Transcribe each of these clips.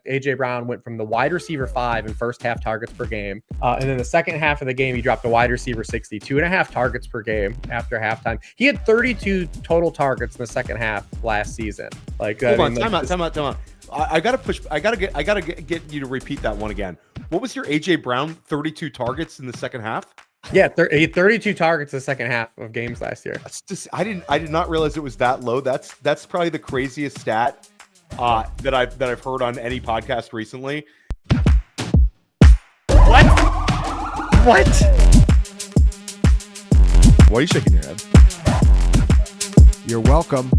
A.J. Brown went from the wide receiver 5 in first half targets per game. And then the second half of the game, he dropped to wide receiver 60, 2.5 targets per game after halftime. He had 32 total targets in the second half last season. Like, Hold on, time out. I gotta get you to repeat that one again. What was your A.J. Brown 32 targets in the second half? Yeah, he had 32 targets in the second half of games last year. That's just, I did not realize it was that low. That's probably the craziest stat that I've heard on any podcast recently. What? Why are you shaking your head? You're welcome.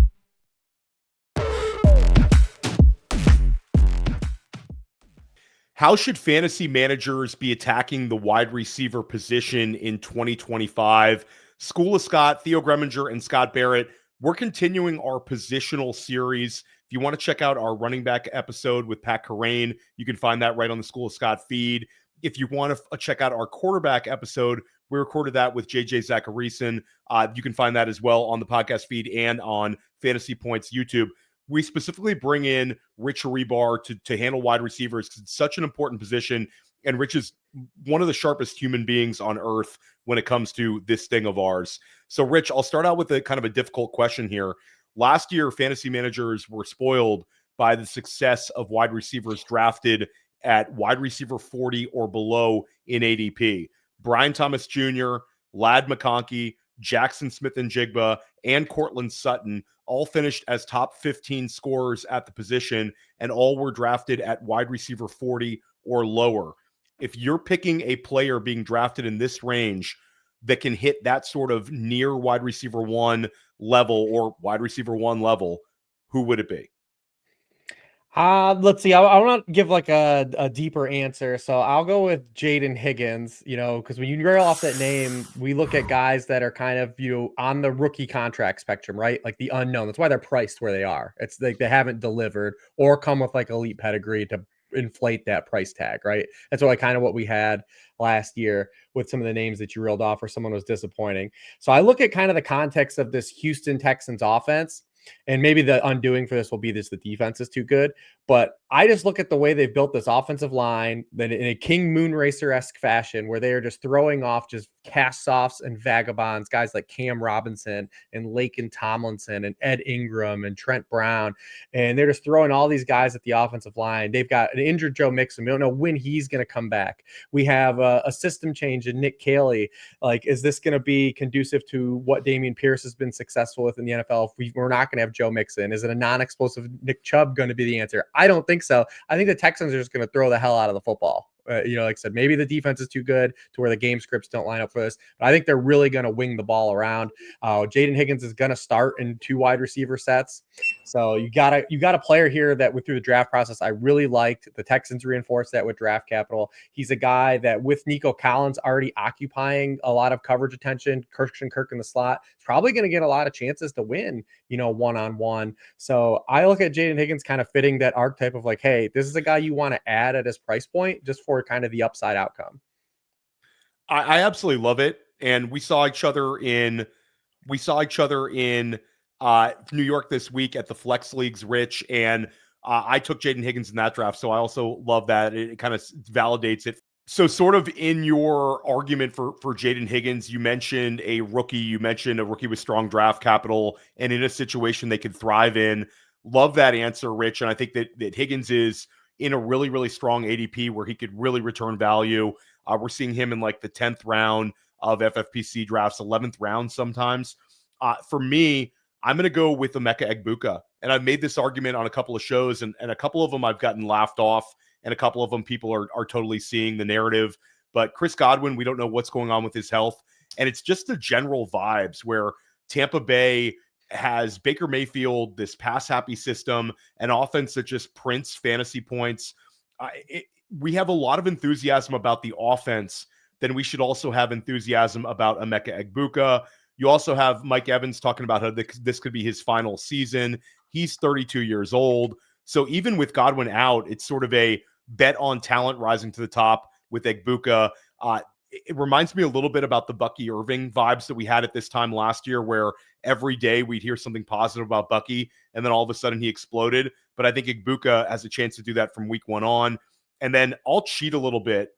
How should fantasy managers be attacking the wide receiver position in 2025? School of Scott, Theo Greminger, and Scott Barrett, we're continuing our positional series. If you want to check out our running back episode with Pat Carrain, you can find that right on the School of Scott feed. If you want to check out our quarterback episode, we recorded that with JJ Zacharyson. You can find that as well on the podcast feed and on Fantasy Points YouTube. We specifically bring in Rich Hribar to handle wide receivers because it's such an important position. And Rich is one of the sharpest human beings on earth when it comes to this thing of ours. So, Rich, I'll start out with a kind of a difficult question here. Last year, fantasy managers were spoiled by the success of wide receivers drafted at wide receiver 40 or below in ADP. Brian Thomas Jr., Ladd McConkey, Jackson Smith-Njigba, and Cortland Sutton all finished as top 15 scorers at the position, and all were drafted at wide receiver 40 or lower. If you're picking a player being drafted in this range that can hit that sort of near wide receiver 1 level or wide receiver 1 level, who would it be? Let's see. I want to give like a deeper answer. So I'll go with Jayden Higgins, because when you rail off that name, we look at guys that are kind of, on the rookie contract spectrum, right? Like the unknown. That's why they're priced where they are. It's like they haven't delivered or come with like elite pedigree to inflate that price tag, right? That's what we had last year with some of the names that you reeled off, or someone was disappointing. So I look at kind of the context of this Houston Texans offense. And maybe the undoing for this will be the defense is too good. But I just look at the way they've built this offensive line that in a King Moonracer-esque fashion, where they are just throwing off just cast-offs and vagabonds, guys like Cam Robinson and Laken Tomlinson and Ed Ingram and Trent Brown. And they're just throwing all these guys at the offensive line. They've got an injured Joe Mixon. We don't know when he's going to come back. We have a system change in Nick Caley. Like, is this going to be conducive to what Dameon Pierce has been successful with in the NFL? If we're not going to have Joe Mixon. Is it a non-explosive Nick Chubb going to be the answer? I don't think so. I think the Texans are just going to throw the hell out of the football. Like I said, maybe the defense is too good to where the game scripts don't line up for this, but I think they're really going to wing the ball around. Jayden Higgins is going to start in 2 wide receiver sets. So you got a player here that through the draft process, I really liked. The Texans reinforced that with draft capital. He's a guy that with Nico Collins already occupying a lot of coverage attention, Christian Kirk in the slot, is probably going to get a lot of chances to win, one-on-one. So I look at Jayden Higgins kind of fitting that archetype of like, hey, this is a guy you want to add at his price point just for kind of the upside outcome. I absolutely love it. And we saw each other in New York this week at the Flex Leagues, Rich, and I took Jayden Higgins in that draft. So I also love that. It kind of validates it. So sort of in your argument for Jayden Higgins, you mentioned a rookie with strong draft capital and in a situation they could thrive in. Love that answer, Rich. And I think that Higgins is in a really, really strong ADP where he could really return value. We're seeing him in like the 10th round of FFPC drafts, 11th round sometimes. For me, I'm going to go with Emeka Egbuka. And I've made this argument on a couple of shows, and a couple of them I've gotten laughed off, and a couple of them people are totally seeing the narrative. But Chris Godwin, we don't know what's going on with his health. And it's just the general vibes where Tampa Bay has Baker Mayfield, this pass-happy system, an offense that just prints fantasy points. We have a lot of enthusiasm about the offense. Then we should also have enthusiasm about Emeka Egbuka. You also have Mike Evans talking about how this could be his final season. He's 32 years old. So even with Godwin out, it's sort of a bet on talent rising to the top with Egbuka. it reminds me a little bit about the Bucky Irving vibes that we had at this time last year, where every day we'd hear something positive about Bucky, and then all of a sudden he exploded. But I think Egbuka has a chance to do that from week 1 on. And then I'll cheat a little bit.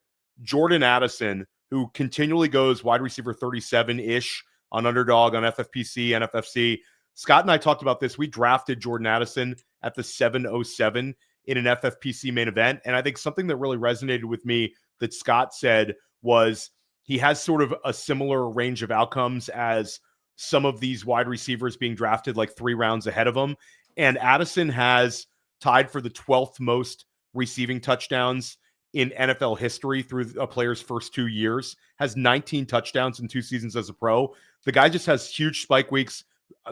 Jordan Addison, who continually goes wide receiver 37-ish on Underdog, on FFPC, NFFC. Scott and I talked about this. We drafted Jordan Addison at the 707 in an FFPC main event. And I think something that really resonated with me that Scott said was he has sort of a similar range of outcomes as some of these wide receivers being drafted like 3 rounds ahead of him. And Addison has tied for the 12th most receiving touchdowns in NFL history through a player's first 2 years, has 19 touchdowns in 2 seasons as a pro. The guy just has huge spike weeks,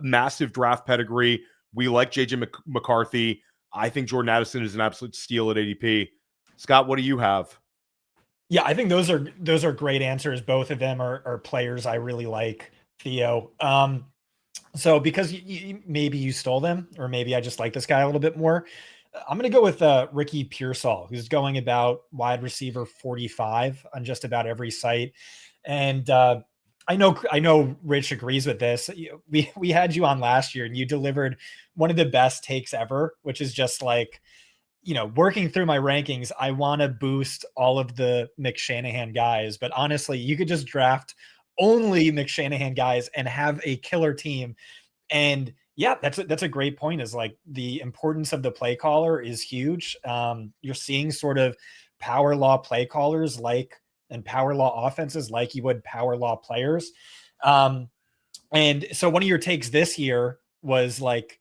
massive draft pedigree. We like JJ McCarthy. I think Jordan Addison is an absolute steal at ADP. Scott, what do you have? Yeah, I think those are great answers. Both of them are players I really like, Theo. So because maybe you stole them, or maybe I just like this guy a little bit more, I'm going to go with Ricky Pearsall, who's going about wide receiver 45 on just about every site. And I know Rich agrees with this. We had you on last year and you delivered one of the best takes ever, which is just like, working through my rankings, I want to boost all of the McShanahan guys, but honestly, you could just draft only McShanahan guys and have a killer team. And yeah, that's a great point, is like the importance of the play caller is huge. You're seeing sort of power law play callers and power law offenses like you would power law players. And so one of your takes this year was like,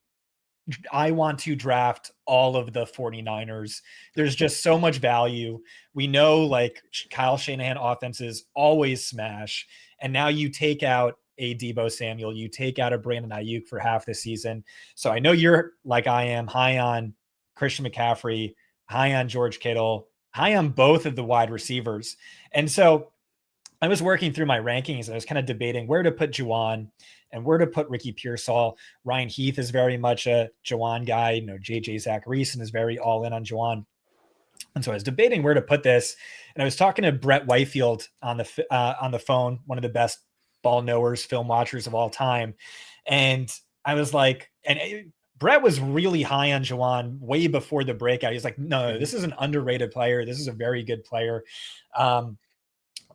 I want to draft all of the 49ers. There's just so much value. We know like Kyle Shanahan offenses always smash. And now you take out a Deebo Samuel, you take out a Brandon Ayuk for half the season. So I know you're like I am, high on Christian McCaffrey, high on George Kittle, high on both of the wide receivers. And so I was working through my rankings and I was kind of debating where to put Jauan and where to put Ricky Pearsall. Ryan Heath is very much a Jauan guy. JJ Zachariason is very all in on Jauan. And so I was debating where to put this. And I was talking to Brett Whitefield on the phone, one of the best ball knowers, film watchers of all time. And I was like, Brett was really high on Jauan way before the breakout. He's like, no, this is an underrated player. This is a very good player.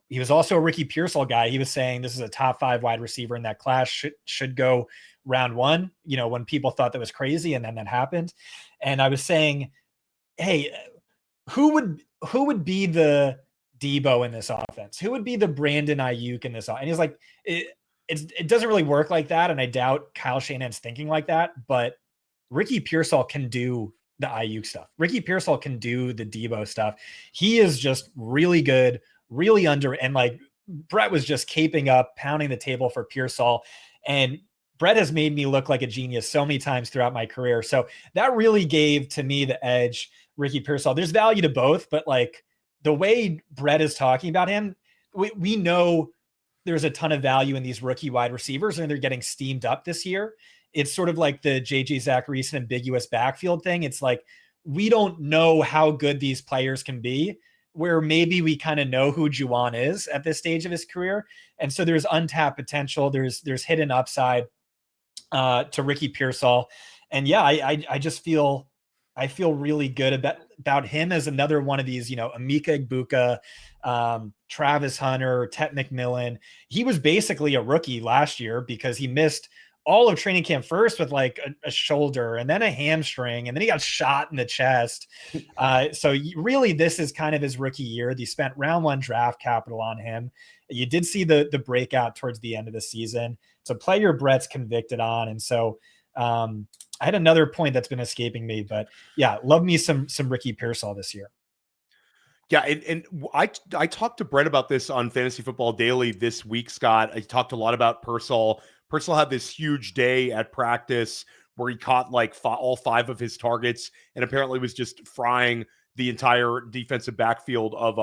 He was also a Ricky Pearsall guy. He was saying this is a top 5 wide receiver in that class, should go round 1, when people thought that was crazy. And then that happened. And I was saying, hey, who would be the Deebo in this offense? Who would be the Brandon Ayuk in this offense? And he's like, it doesn't really work like that. And I doubt Kyle Shanahan's thinking like that, but Ricky Pearsall can do the Ayuk stuff. Ricky Pearsall can do the Deebo stuff. He is just really good, really and like Brett was just caping up, pounding the table for Pearsall. And Brett has made me look like a genius so many times throughout my career. So that really gave to me the edge, Ricky Pearsall. There's value to both, but like the way Brett is talking about him, we know there's a ton of value in these rookie wide receivers and they're getting steamed up this year. It's sort of like the JJ Zachariason ambiguous backfield thing. It's like, we don't know how good these players can be, where maybe we kind of know who Jauan is at this stage of his career. And so there's untapped potential. There's hidden upside to Ricky Pearsall. And yeah, I just feel really good about him as another one of these, Emeka Egbuka, Travis Hunter, Tet McMillan. He was basically a rookie last year because he missed all of training camp first with like a shoulder and then a hamstring, and then he got shot in the chest. So really this is kind of his rookie year. They spent round 1 draft capital on him. You did see the breakout towards the end of the season. It's a player Brett's convicted on. And so I had another point that's been escaping me, but yeah, love me some Ricky Pearsall this year. Yeah, and I talked to Brett about this on Fantasy Football Daily this week, Scott. I talked a lot about Pearsall. Pearsall had this huge day at practice where he caught like all 5 of his targets and apparently was just frying the entire defensive backfield of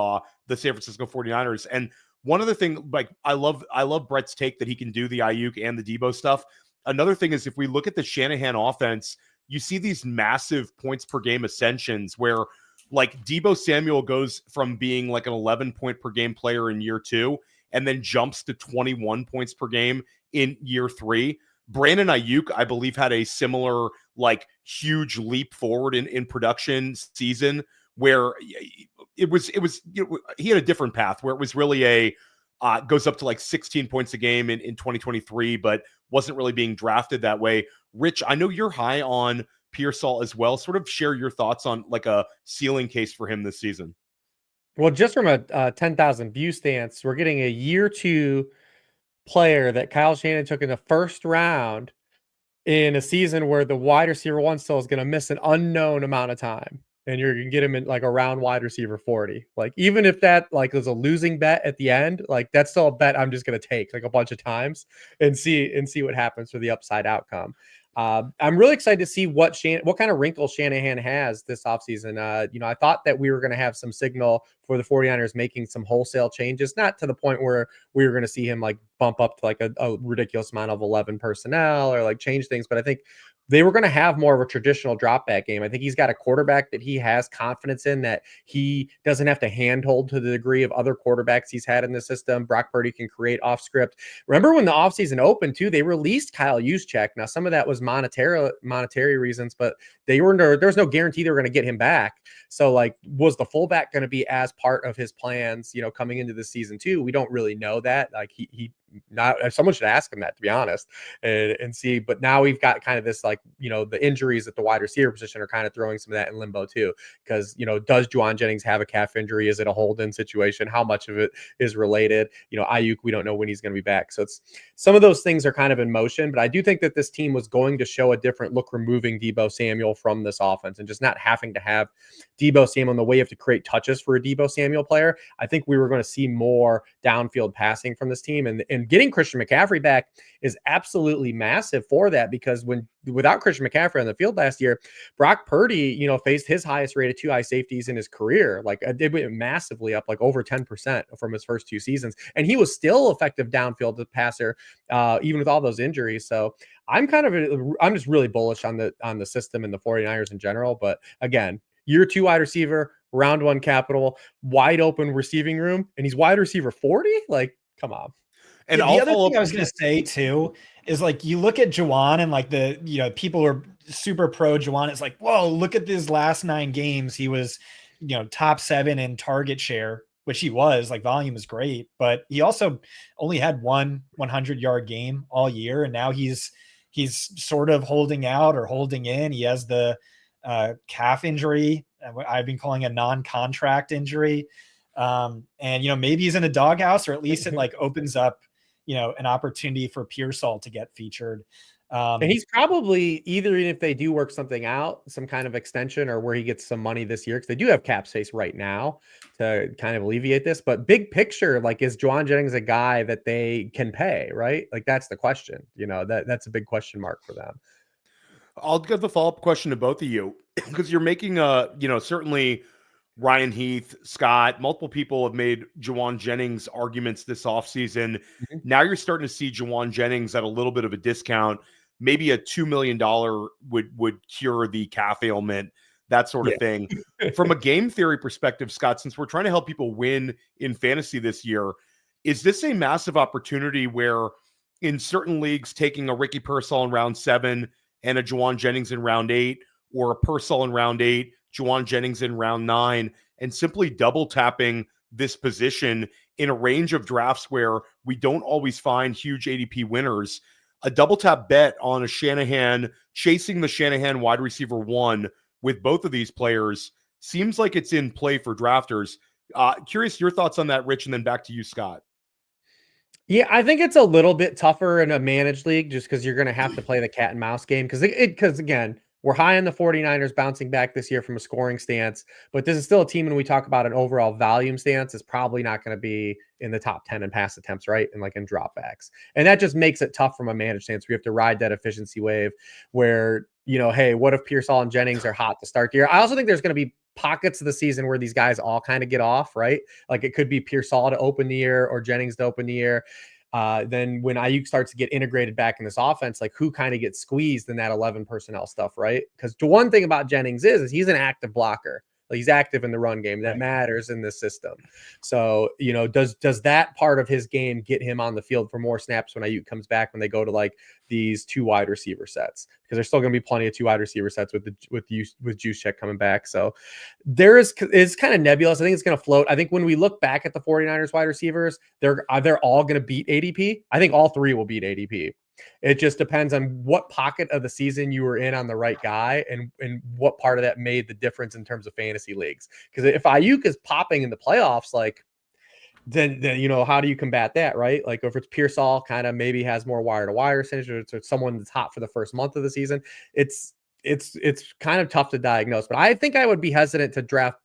the San Francisco 49ers. And one other thing, like I love Brett's take that he can do the Ayuk and the Deebo stuff. Another thing is if we look at the Shanahan offense, you see these massive points per game ascensions where like Deebo Samuel goes from being like an 11 point per game player in year 2 and then jumps to 21 points per game in year 3. Brandon Ayuk, I believe, had a similar like huge leap forward in production season where he had a different path where it was really a goes up to like 16 points a game in 2023, but wasn't really being drafted that way. Rich, I know you're high on Pearsall as well. Sort of share your thoughts on like a ceiling case for him this season. Well, just from a 10,000 view stance, we're getting a year 2 player that Kyle Shanahan took in the first round in a season where the wide receiver 1 still is going to miss an unknown amount of time. And you're going to get him in like around wide receiver 40. Like, even if that like is a losing bet at the end, like that's still a bet I'm just going to take like a bunch of times and see what happens for the upside outcome. I'm really excited to see what kind of wrinkles Shanahan has this offseason. I thought that we were going to have some signal for the 49ers making some wholesale changes, not to the point where we were going to see him like bump up to like a ridiculous amount of 11 personnel or like change things. But I think they were going to have more of a traditional drop back game. I think he's got a quarterback that he has confidence in, that he doesn't have to handhold to the degree of other quarterbacks he's had in the system. Brock Purdy can create off script. Remember when the offseason opened too, they released Kyle Juszczyk. Now, some of that was monetary reasons, but there's no guarantee they were going to get him back. So like, was the fullback going to be as part of his plans, coming into the season too? We don't really know that. Like someone should ask him that, to be honest, and see. But now we've got kind of this like, the injuries at the wide receiver position are kind of throwing some of that in limbo too. Because, does Jauan Jennings have a calf injury? Is it a hold-in situation? How much of it is related? Ayuk, we don't know when he's going to be back. So it's some of those things are kind of in motion. But I do think that this team was going to show a different look, removing Deebo Samuel from this offense and just not having to have Deebo Samuel in the way you have to create touches for a Deebo Samuel player. I think we were going to see more downfield passing from this team, and getting Christian McCaffrey back is absolutely massive for that, because without Christian McCaffrey on the field last year, Brock Purdy, faced his highest rate of 2 high safeties in his career. Like, it went massively up, like over 10% from his first 2 seasons. And he was still effective downfield passer, even with all those injuries. So I'm just really bullish on the system and the 49ers in general. But again, year 2 wide receiver, round 1 capital, wide open receiving room, and he's wide receiver 40. Like, come on. And the other thing I was going to say too is, like, you look at Jauan and like people who are super pro Jauan. It's like, whoa, look at these last 9 games. He was, top 7 in target share, which he was. Like, volume is great, but he also only had 1 100-yard game all year. And now he's sort of holding out or holding in. He has the calf injury. I've been calling a non-contract injury. And, maybe he's in a doghouse, or at least it like opens up, an opportunity for Pearsall to get featured. And he's probably either, if they do work something out, some kind of extension, or where he gets some money this year, because they do have cap space right now to kind of alleviate this. But big picture, like, is Jauan Jennings a guy that they can pay, right? Like, that's the question. That's a big question mark for them. I'll give the follow-up question to both of you, because you're making certainly Ryan Heath, Scott, multiple people have made Jauan Jennings arguments this offseason. Mm-hmm. Now you're starting to see Jauan Jennings at a little bit of a discount. Maybe a $2 million would cure the calf ailment, that sort of thing. From a game theory perspective, Scott, since we're trying to help people win in fantasy this year, is this a massive opportunity where in certain leagues taking a Ricky Pearsall in round 7 and a Jauan Jennings in round 8, or a Pearsall in round 8, Jauan Jennings in round 9, and simply double tapping this position in a range of drafts where we don't always find huge ADP winners? A double tap bet on a Shanahan, chasing the Shanahan wide receiver 1 with both of these players seems like it's in play for drafters. Curious your thoughts on that, Rich, and then back to you, Scott. Yeah, I think it's a little bit tougher in a managed league, just because you're going to have to play the cat and mouse game. Because again, we're high on the 49ers bouncing back this year from a scoring stance, but this is still a team, when we talk about an overall volume stance, is probably not going to be in the top 10 in pass attempts, right? And like in dropbacks. And that just makes it tough from a managed stance. We have to ride that efficiency wave where, hey, what if Pearsall and Jennings are hot to start the year? I also think there's going to be pockets of the season where these guys all kind of get off, right? Like, it could be Pearsall to open the year or Jennings to open the year. Then when Ayuk starts to get integrated back in this offense, like, who kind of gets squeezed in that 11 personnel stuff, right? Because the one thing about Jennings is he's an active blocker. Like, he's active in the run game. That matters in this system. So, does that part of his game get him on the field for more snaps when Ayuk comes back, when they go to like these 2 wide receiver sets? Because there's still going to be plenty of 2 wide receiver sets with Juszczyk coming back. So it's kind of nebulous. I think it's going to float. I think when we look back at the 49ers wide receivers, they're all going to beat ADP. I think all 3 will beat ADP. It just depends on what pocket of the season you were in on the right guy, and what part of that made the difference in terms of fantasy leagues. Because if Ayuk is popping in the playoffs, like, then how do you combat that, right? Like, if it's Pearsall kind of maybe has more wire to wire percentage, or it's someone that's hot for the first month of the season, it's kind of tough to diagnose. But I think I would be hesitant to draft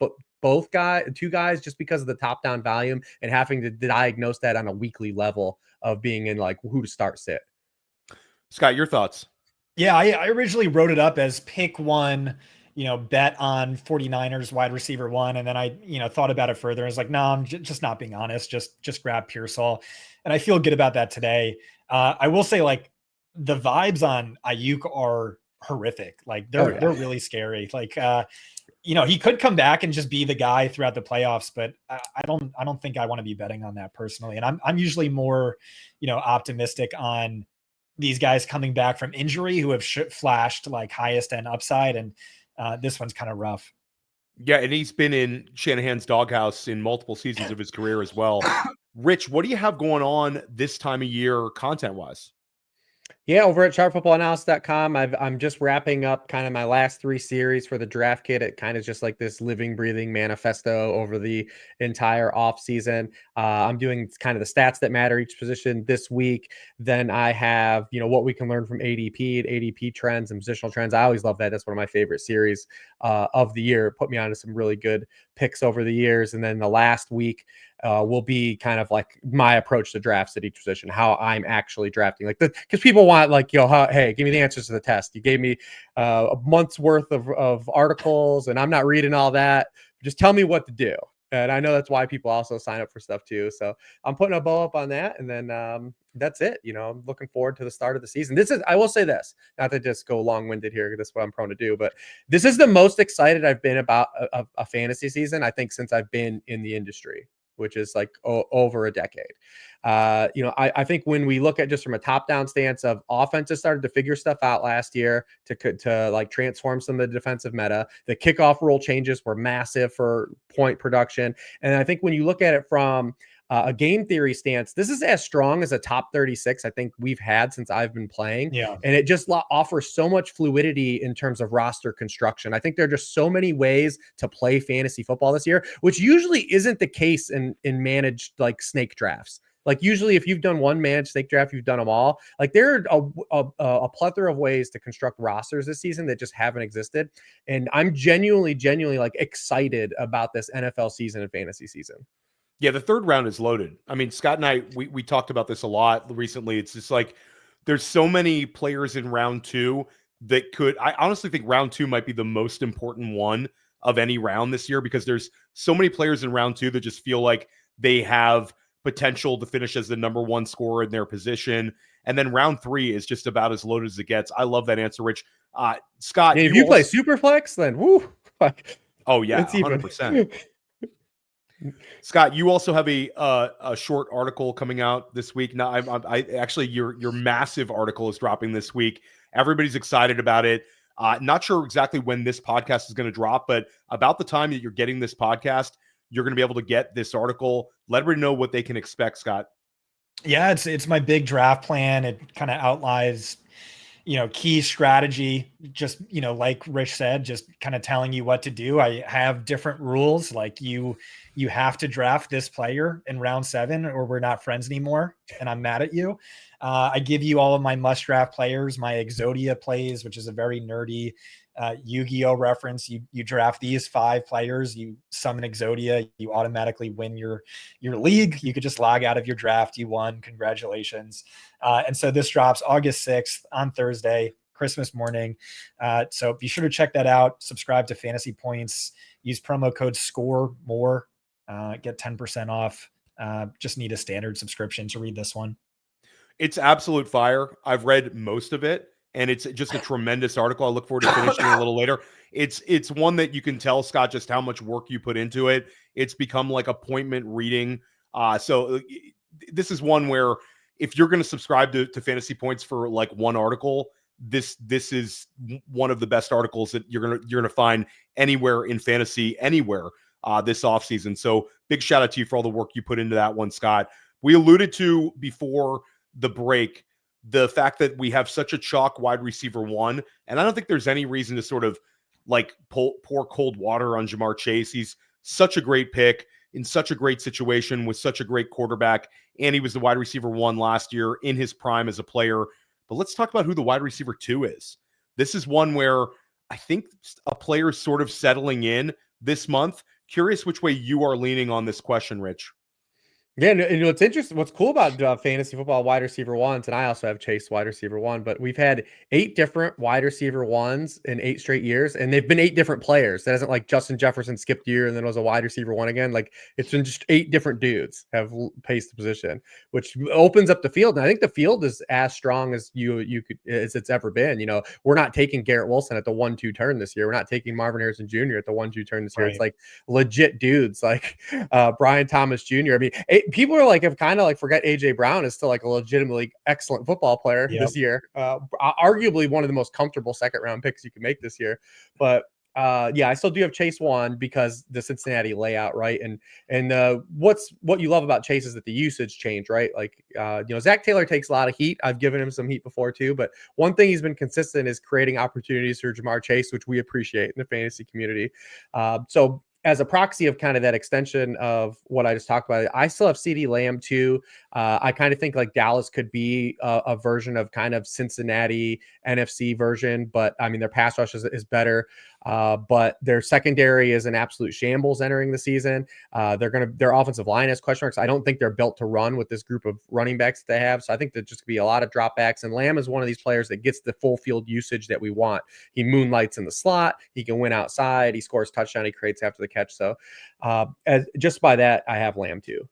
two guys just because of the top down volume and having to diagnose that on a weekly level of being in like who to start sit. Scott, your thoughts? Yeah, I originally wrote it up as pick 1, bet on 49ers wide receiver 1. And then I, thought about it further. I was like, no, I'm just not being honest. Just grab Pearsall. And I feel good about that today. I will say, like, the vibes on Ayuk are horrific. Like, they're really scary. Like, he could come back and just be the guy throughout the playoffs, but I don't think I want to be betting on that personally. And I'm usually more, optimistic on these guys coming back from injury who have flashed like highest end upside. And this one's kind of rough. Yeah. And he's been in Shanahan's doghouse in multiple seasons of his career as well. Rich, what do you have going on this time of year content wise? Yeah, over at sharpfootballanalysis.com, I'm just wrapping up kind of my last 3 series for the draft kit. It kind of just like this living, breathing manifesto over the entire offseason. I'm doing kind of the stats that matter each position this week. Then I have, what we can learn from ADP and ADP trends and positional trends. I always love that. That's one of my favorite series of the year. Put me onto some really good picks over the years. And then the last week will be kind of like my approach to drafts at each position, how I'm actually drafting. Like, because people want like, hey, give me the answers to the test. You gave me a month's worth of articles, and I'm not reading all that. Just tell me what to do. And I know that's why people also sign up for stuff too. So I'm putting a bow up on that. And then that's it. I'm looking forward to the start of the season. I will say this, not to just go long-winded here, this is what I'm prone to do, but this is the most excited I've been about a fantasy season, I think, since I've been in the industry, which is like over a decade. I think when we look at just from a top-down stance of offenses started to figure stuff out last year to like transform some of the defensive meta. The kickoff rule changes were massive for point production. And I think when you look at it from a game theory stance, this is as strong as a top 36 I think we've had since I've been playing. Yeah. And it just offers so much fluidity in terms of roster construction. I think there are just so many ways to play fantasy football this year, which usually isn't the case in managed like snake drafts. Like, usually if you've done one managed snake draft, you've done them all. Like, there are a plethora of ways to construct rosters this season that just haven't existed. And I'm genuinely like excited about this NFL season and fantasy season. Yeah, the third round is loaded. I mean, Scott and I, we talked about this a lot recently. It's just like there's so many players in round 2 that I honestly think round 2 might be the most important one of any round this year, because there's so many players in round 2 that just feel like they have potential to finish as the number 1 scorer in their position. And then round 3 is just about as loaded as it gets. I love that answer, Rich. Scott, if you play Superflex, then woo. Oh yeah, 100%. Scott, you also have a short article coming out this week. Now, I actually your massive article is dropping this week. Everybody's excited about it. Not sure exactly when this podcast is going to drop, but about the time that you're getting this podcast, you're going to be able to get this article. Let everybody know what they can expect, Scott. Yeah, it's my big draft plan. It kind of outlines, key strategy, just, like Rich said, just kind of telling you what to do. I have different rules. Like you have to draft this player in round 7 or we're not friends anymore. And I'm mad at you. I give you all of my must draft players, my Exodia plays, which is a very nerdy Yu-Gi-Oh reference. You draft these 5 players, you summon Exodia, you automatically win your league. You could just log out of your draft. You won. Congratulations. And so this drops August 6th on Thursday, Christmas morning. So be sure to check that out. Subscribe to Fantasy Points. Use promo code SCORE+MORE. Get 10% off. Just need a standard subscription to read this one. It's absolute fire. I've read most of it. and it's just a tremendous article. I look forward to finishing it a little later. It's one that you can tell, Scott, just how much work you put into it. It's become like appointment reading. So this is one where if you're going to subscribe to Fantasy Points for like one article, this is one of the best articles that you're gonna find anywhere in fantasy, anywhere this offseason. So big shout out to you for all the work you put into that one, Scott. We alluded to before the break the fact that we have such a chalk wide receiver one, and I don't think there's any reason to sort of like pour cold water on Ja'Marr Chase. He's such a great pick in such a great situation with such a great quarterback, and he was the wide receiver one last year in his prime as a player. But let's talk about who the wide receiver two is. This is one where I think a player is sort of settling in this month. Curious which way you are leaning on this question, Rich. Yeah, and what's interesting, what's cool about fantasy football wide receiver ones, and I also have Chase wide receiver one, but we've had 8 different wide receiver ones in 8 straight years, and they've been 8 different players. That isn't like Justin Jefferson skipped year and then was a wide receiver one again. Like it's been just 8 different dudes have paced the position, which opens up the field. And I think the field is as strong as you could as it's ever been. You know, we're not taking Garrett Wilson at the 1-2 turn this year. We're not taking Marvin Harrison Jr. at the 1-2 turn this year. Right. It's like legit dudes like Brian Thomas Jr. I mean, people are like, have kind of like forget AJ Brown is still like a legitimately excellent football player this year. Arguably one of the most comfortable second round picks you can make this year. But yeah, I still do have Chase one because the Cincinnati layout, right? And what you love about Chase is that the usage changed, right? Like you know, Zach Taylor takes a lot of heat. I've given him some heat before too, but one thing he's been consistent is creating opportunities for Ja'Marr Chase, which we appreciate in the fantasy community. So as a proxy of kind of that extension of what I just talked about, I still have CeeDee Lamb too. I kind of think like Dallas could be a version of kind of Cincinnati NFC version, but I mean, their pass rush is better. But their secondary is an absolute shambles entering the season. Their offensive line has question marks. I don't think they're built to run with this group of running backs that they have. So I think there's just gonna be a lot of dropbacks. And Lamb is one of these players that gets the full field usage that we want. He moonlights in the slot. He can win outside. He scores touchdown. He creates after the catch. So just by that, I have Lamb too.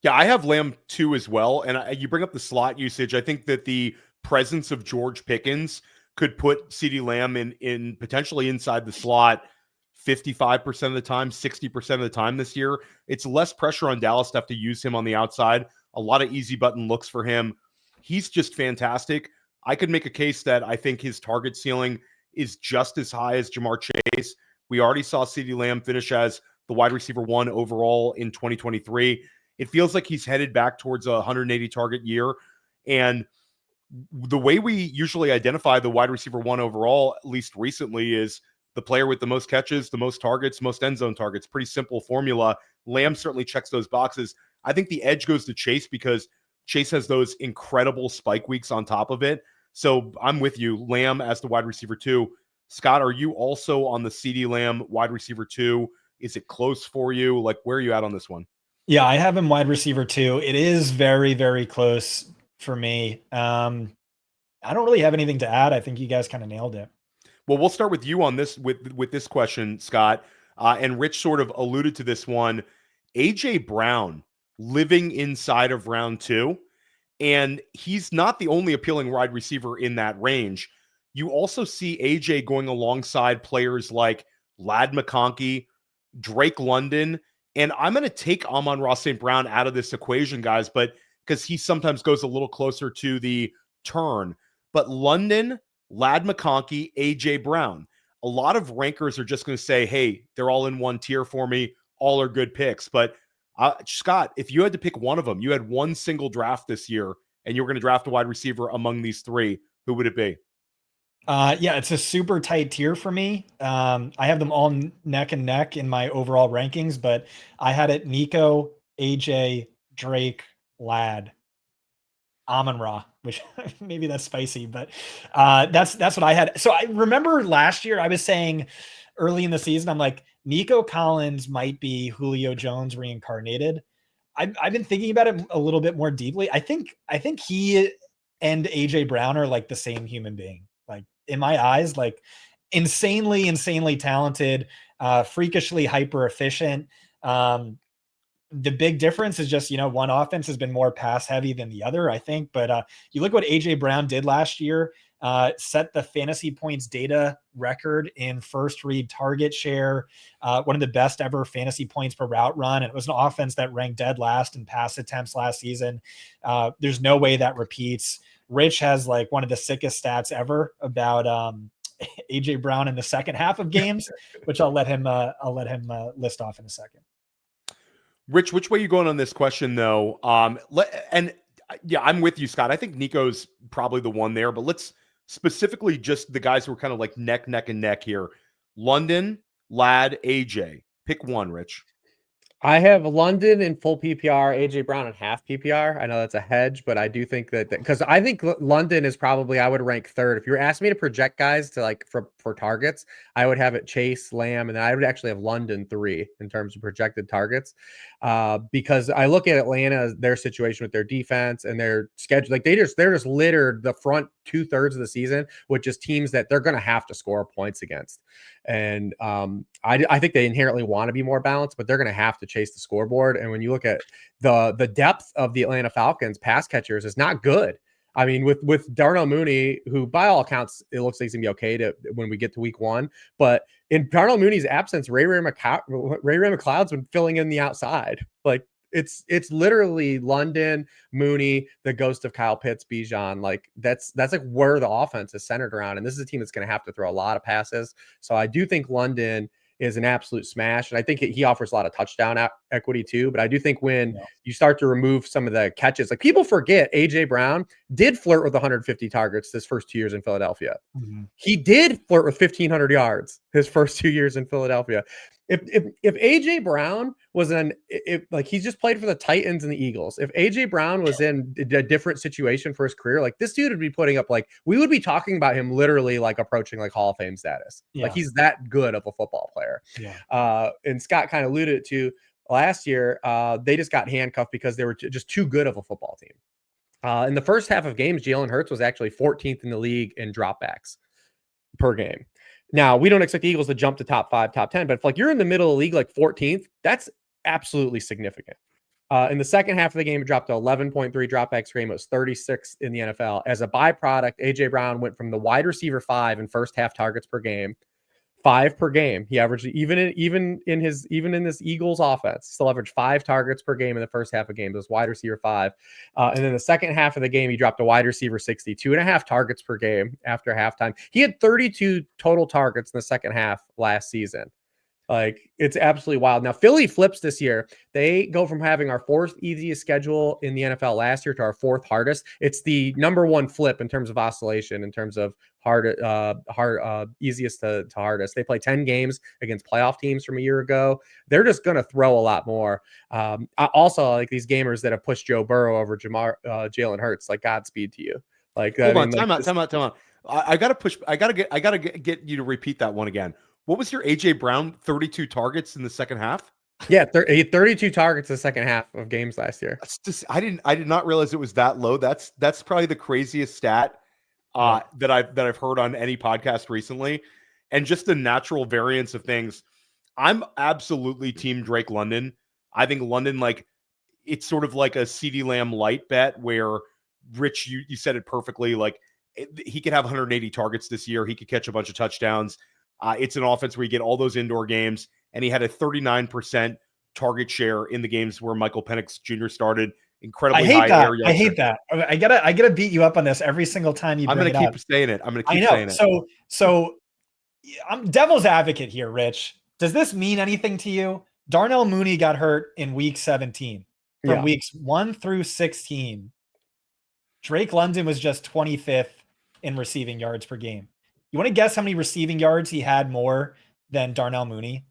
Yeah, I have Lamb too as well. And you bring up the slot usage. I think that the presence of George Pickens could put CeeDee Lamb in potentially inside the slot 55% of the time, 60% of the time this year. It's less pressure on Dallas to have to use him on the outside. A lot of easy button looks for him. He's just fantastic. I could make a case that I think his target ceiling is just as high as Ja'Marr Chase. We already saw CeeDee Lamb finish as the wide receiver one overall in 2023. It feels like he's headed back towards a 180 target year. And the way we usually identify the wide receiver one overall, at least recently, is the player with the most catches, the most targets, most end zone targets. Pretty simple formula. Lamb certainly checks those boxes. I think the edge goes to Chase because Chase has those incredible spike weeks on top of it. So I'm with you. Lamb as the wide receiver two. Scott, are you also on the CeeDee Lamb wide receiver two? Is it close for you? Like, where are you at on this one? Yeah, I have him wide receiver two. It is very, very close for me. I don't really have anything to add. I think you guys kind of nailed it. Well, we'll start with you on this with this question, Scott. And Rich sort of alluded to this one. AJ Brown living inside of round 2, and he's not the only appealing wide receiver in that range. You also see AJ going alongside players like Ladd McConkey, Drake London, and I'm going to take Amon-Ra St. Brown out of this equation, guys, but because he sometimes goes a little closer to the turn. But London, Ladd McConkey, AJ Brown, a lot of rankers are just going to say, hey, they're all in one tier for me. All are good picks. But Scott, if you had to pick one of them, you had one single draft this year, and you were going to draft a wide receiver among these three, who would it be? Yeah, it's a super tight tier for me. I have them all neck and neck in my overall rankings, but I had it Nico, AJ, Drake, Ladd, Amon-Ra, which maybe that's spicy, but that's what I had. So I remember last year I was saying early in the season, I'm like, Nico Collins might be Julio Jones reincarnated. I've been thinking about it a little bit more deeply. I think he and AJ Brown are like the same human being. Like in my eyes, like insanely talented, freakishly hyper efficient. The big difference is just, one offense has been more pass heavy than the other, I think. But you look what AJ Brown did last year. set the fantasy points data record in first read target share, one of the best ever fantasy points per route run. And it was an offense that ranked dead last in pass attempts last season. There's no way that repeats. Rich has like one of the sickest stats ever about AJ Brown in the second half of games, which I'll let him list off in a second. Rich, which way are you going on this question though? Yeah, I'm with you, Scott. I think Nico's probably the one there, but let's specifically just the guys who are kind of like neck and neck here. London, Ladd, AJ. Pick one, Rich. I have London in full PPR, AJ Brown in half PPR. I know that's a hedge, but I do think that because I think London is probably, I would rank third. If you were asking me to project guys to like for targets, I would have it Chase, Lamb, and then I would actually have London 3 in terms of projected targets. Because I look at Atlanta, their situation with their defense and their schedule, like they're just littered the front 2/3 of the season with just teams that they're going to have to score points against. And I think they inherently want to be more balanced, but they're going to have to chase the scoreboard. And when you look at the depth of the Atlanta Falcons pass catchers is not good. I mean, with Darnell Mooney, who by all accounts, it looks like he's going to be okay to when we get to week 1. But in Darnell Mooney's absence, Ray McCloud's been filling in the outside. Like it's literally London, Mooney, the ghost of Kyle Pitts, Bijan. Like that's like where the offense is centered around. And this is a team that's going to have to throw a lot of passes. So I do think London is an absolute smash. And I think he offers a lot of touchdown equity too. But I do think when you start to remove some of the catches, like people forget AJ Brown did flirt with 150 targets his first 2 years in Philadelphia. Mm-hmm. He did flirt with 1,500 yards his first 2 years in Philadelphia. If AJ Brown was like he's just played for the Titans and the Eagles. If AJ Brown was in a different situation for his career, like this dude would be putting up, like we would be talking about him literally like approaching like Hall of Fame status. Yeah. Like he's that good of a football player. Yeah. And Scott kind of alluded to last year. They just got handcuffed because they were just too good of a football team. In the first half of games, Jalen Hurts was actually 14th in the league in dropbacks per game. Now, we don't expect the Eagles to jump to top 5, top 10, but if like you're in the middle of the league, like 14th, that's absolutely significant. In the second half of the game, it dropped to 11.3 dropbacks per game. It was 36th in the NFL. As a byproduct, AJ Brown went from the wide receiver 5 in first half targets per game, 5 per game. He averaged even in this Eagles offense, still averaged 5 targets per game in the first half of games. It was wide receiver 5. And then the second half of the game, he dropped to wide receiver 60, 2.5 targets per game after halftime. He had 32 total targets in the second half last season. Like it's absolutely wild. Now Philly flips this year. They go from having our 4th easiest schedule in the NFL last year to our 4th hardest. It's the number 1 flip in terms of oscillation, in terms of easiest to hardest. They play 10 games against playoff teams from a year ago. They're just going to throw a lot more. I also like these gamers that have pushed Joe Burrow over Jalen Hurts. Like Godspeed to you. Like time out. I gotta get you to repeat that one again. What was your AJ Brown 32 targets in the second half? Yeah, 32 targets in the second half of games last year. I did not realize it was that low. That's probably the craziest stat that I've heard on any podcast recently, and just the natural variance of things. I'm absolutely team Drake London. I think London, like it's sort of like a CeeDee Lamb light bet where Rich, you said it perfectly. Like he could have 180 targets this year. He could catch a bunch of touchdowns. It's an offense where you get all those indoor games, and he had a 39% target share in the games where Michael Penix Jr. started. Incredibly high air yards. I hate that. I gotta beat you up on this every single time you bring it up. I'm gonna keep saying it. I'm gonna keep saying it. So I'm devil's advocate here, Rich. Does this mean anything to you? Darnell Mooney got hurt in week 17. From weeks 1 through 16, Drake London was just 25th in receiving yards per game. You want to guess how many receiving yards he had more than Darnell Mooney?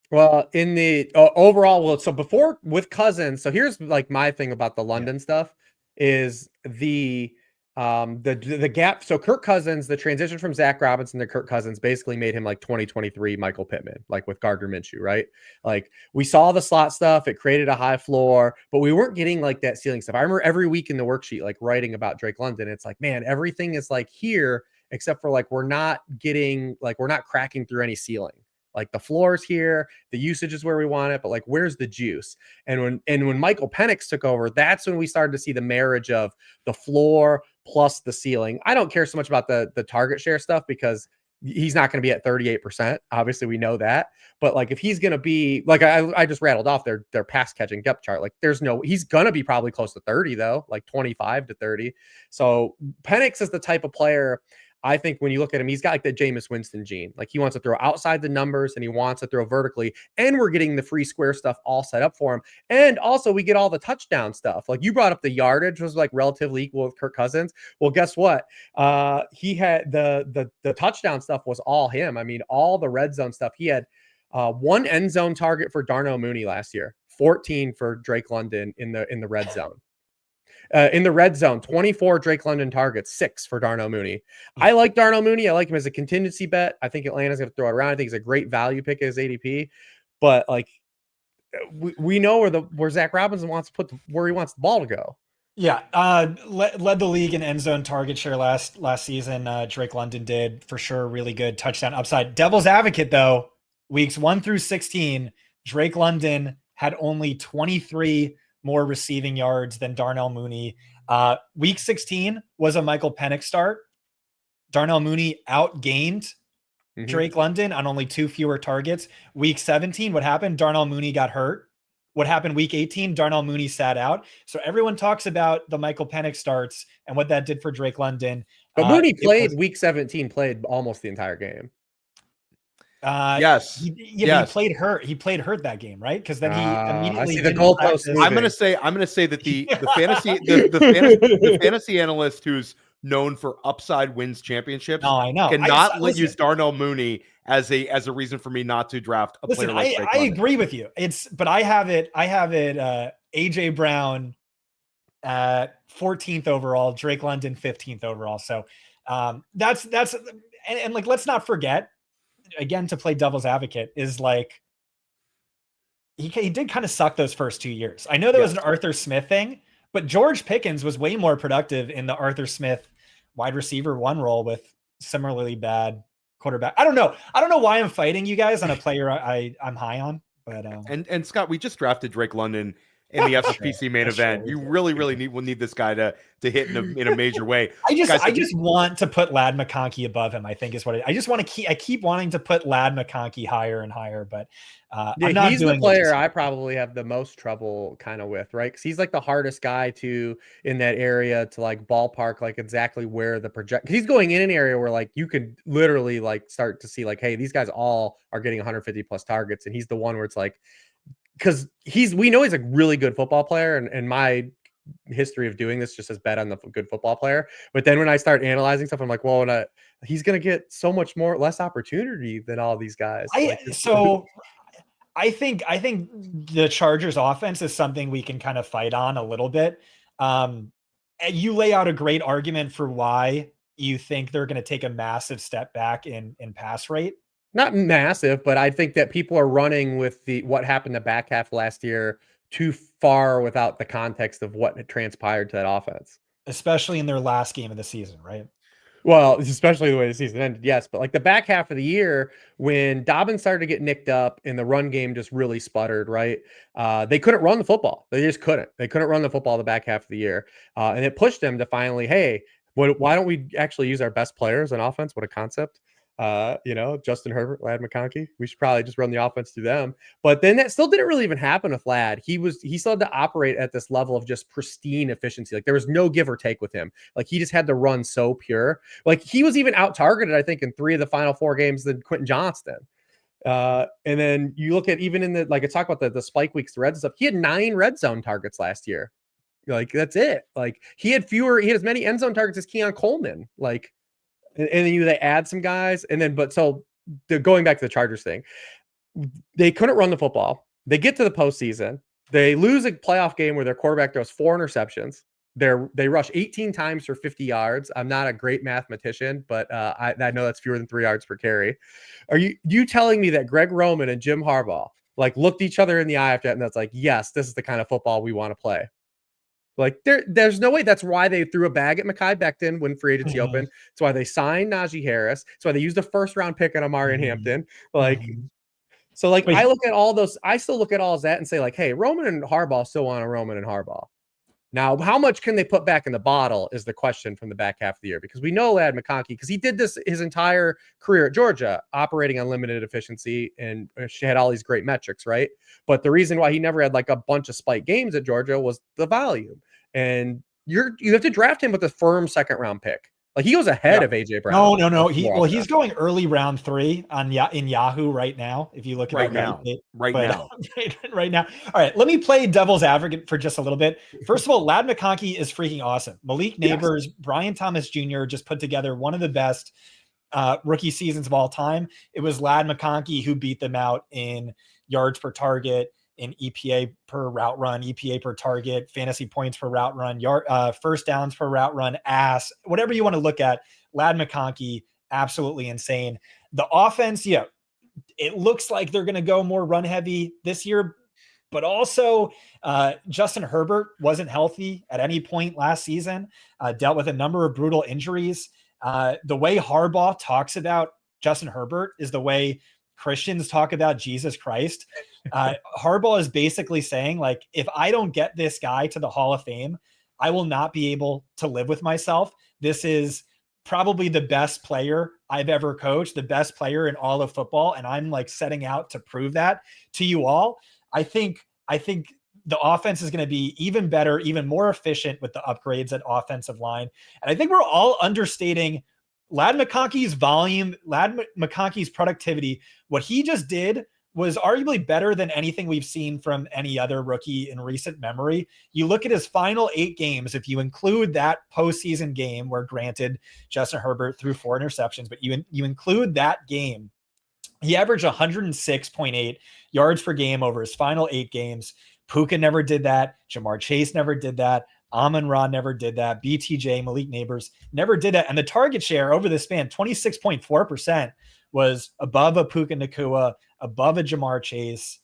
Well, in the overall, so before with Cousins, so here's like my thing about the London stuff is the gap. So Kirk Cousins, the transition from Zach Robinson to Kirk Cousins basically made him like 2023 Michael Pittman, like with Gardner Minshew, right? Like we saw the slot stuff, it created a high floor, but we weren't getting like that ceiling stuff. I remember every week in the worksheet, like writing about Drake London, it's like, man, everything is like here, except for like we're not cracking through any ceiling. Like the floor's here, the usage is where we want it, but like where's the juice? And when Michael Penix took over, that's when we started to see the marriage of the floor plus the ceiling. I don't care so much about the target share stuff because he's not going to be at 38%. Obviously, we know that. But like, if he's going to be like, I just rattled off their pass catching depth chart. Like, he's going to be probably close to 30 though, like 25 to 30. So Penix is the type of player. I think when you look at him, he's got like the Jameis Winston gene. Like, he wants to throw outside the numbers and he wants to throw vertically. And we're getting the free square stuff all set up for him. And also we get all the touchdown stuff. Like, you brought up the yardage was like relatively equal with Kirk Cousins. Well, guess what? He had the touchdown stuff was all him. I mean, all the red zone stuff. He had one end zone target for Darnell Mooney last year, 14 for Drake London in the red zone. In the red zone, 24 Drake London targets, 6 for Darnell Mooney. I like Darnell Mooney. I like him as a contingency bet. I think Atlanta's going to throw it around. I think he's a great value pick as ADP. But like, we know where Zach Robinson wants to where he wants the ball to go. Yeah, led the league in end zone target share last season. Drake London did for sure. Really good touchdown upside. Devil's advocate though, weeks 1 through 16, Drake London had only 23 more receiving yards than Darnell Mooney. Week 16 was a Michael Penix start. Darnell Mooney outgained Drake London on only 2 fewer targets. Week 17, what happened? Darnell Mooney got hurt. What happened week 18? Darnell Mooney sat out. So everyone talks about the Michael Penix starts and what that did for Drake London. But Mooney played week 17, played almost the entire game. Yes. He played hurt. He played hurt that game, right? Because then he immediately. I see the goalpost. I'm going to say that the fantasy analyst who's known for upside wins championships. Oh, I know. Cannot use Darnell Mooney as a reason for me not to draft a player like Drake I agree with you. But I have it AJ Brown at 14th overall, Drake London 15th overall. So that's and like, let's not forget, again, to play devil's advocate, is like he did kind of suck those first 2 years. I know there was an Arthur Smith thing, but George Pickens was way more productive in the Arthur Smith wide receiver 1 role with similarly bad quarterback. I don't know why I'm fighting you guys on a player I'm high on, but and Scott, we just drafted Drake London in the FFPC main event. You really need this guy to hit in a major way. I just want to put Lad McConkey above him, I think is what I just want to keep wanting to put Lad McConkey higher and higher, but I'm not he's doing the player I probably have the most trouble kind of with, right? Because he's like the hardest guy in that area to like ballpark like exactly where the project. Because he's going in an area where like you could literally like start to see like, hey, these guys all are getting 150 plus targets, and he's the one where it's like, because we know he's a really good football player, and my history of doing this just has bet on the good football player. But then when I start analyzing stuff, I'm like, well, he's going to get so much less opportunity than all these guys. I think the Chargers offense is something we can kind of fight on a little bit. You lay out a great argument for why you think they're going to take a massive step back in pass rate. Not massive, but I think that people are running with what happened the back half last year too far without the context of what had transpired to that offense. Especially in their last game of the season, right? Well, especially the way the season ended, yes. But like the back half of the year when Dobbins started to get nicked up and the run game just really sputtered, right? They couldn't run the football. They just couldn't. They couldn't run the football the back half of the year. And it pushed them to finally, hey, why don't we actually use our best players on offense? What a concept. Justin Herbert, Lad McConkey. We should probably just run the offense through them. But then that still didn't really even happen with Lad. He still had to operate at this level of just pristine efficiency. Like there was no give or take with him. Like he just had to run so pure. Like he was even out targeted, I think, in 3 of the final 4 games than Quentin Johnston. And then you look at even in the like I talk about the spike weeks, the red stuff. He had 9 red zone targets last year. Like that's it. Like he had as many end zone targets as Keon Coleman. Like. And then they add some guys, and then so going back to the Chargers thing, they couldn't run the football. They get to the postseason, they lose a playoff game where their quarterback throws 4 interceptions. They rush 18 times for 50 yards. I'm not a great mathematician, but I know that's fewer than 3 yards per carry. Are you telling me that Greg Roman and Jim Harbaugh like looked each other in the eye after that, and that's like, yes, this is the kind of football we want to play? Like there's no way. That's why they threw a bag at Mekhi Becton when free agency opened. That's why they signed Najee Harris. That's why they used a 1st-round pick on Amari Hampton. Like, so like I look at all those. I still look at all of that and say like, hey, Roman and Harbaugh still want a Roman and Harbaugh. Now, how much can they put back in the bottle is the question from the back half of the year, because we know McConkey, because he did this his entire career at Georgia, operating on limited efficiency and had all these great metrics, right? But the reason why he never had like a bunch of spike games at Georgia was the volume. And you have to draft him with a firm second round pick. Like he goes ahead of AJ Brown. No. He's going early round 3 in Yahoo right now. If you look at right now. Right now. All right, let me play devil's advocate for just a little bit. First of all, Ladd McConkey is freaking awesome. Malik Nabers, yes. Brian Thomas Jr. just put together one of the best rookie seasons of all time. It was Ladd McConkey who beat them out in yards per target, in EPA per route run, EPA per target, fantasy points per route run, first downs per route run, whatever you want to look at. Ladd McConkey, absolutely insane. The offense, yeah, it looks like they're going to go more run heavy this year, but also Justin Herbert wasn't healthy at any point last season, dealt with a number of brutal injuries. The way Harbaugh talks about Justin Herbert is the way Christians talk about Jesus Christ. Harbaugh is basically saying, like, if I don't get this guy to the Hall of Fame, I will not be able to live with myself. This is probably the best player I've ever coached, the best player in all of football. And I'm like setting out to prove that to you all. I think the offense is going to be even better, even more efficient with the upgrades at offensive line. And I think we're all understating Ladd McConkey's volume, Ladd McConkey's productivity. What he just did was arguably better than anything we've seen from any other rookie in recent memory. You look at his final 8 games, if you include that postseason game where, granted, Justin Herbert threw 4 interceptions, but you include that game, he averaged 106.8 yards per game over his final 8 games. Puka never did that. Jamar Chase never did that. Amon-Ra never did that. BTJ, Malik Nabers never did that. And the target share over the span, 26.4%, was above a Puka Nacua, above a Jamar Chase.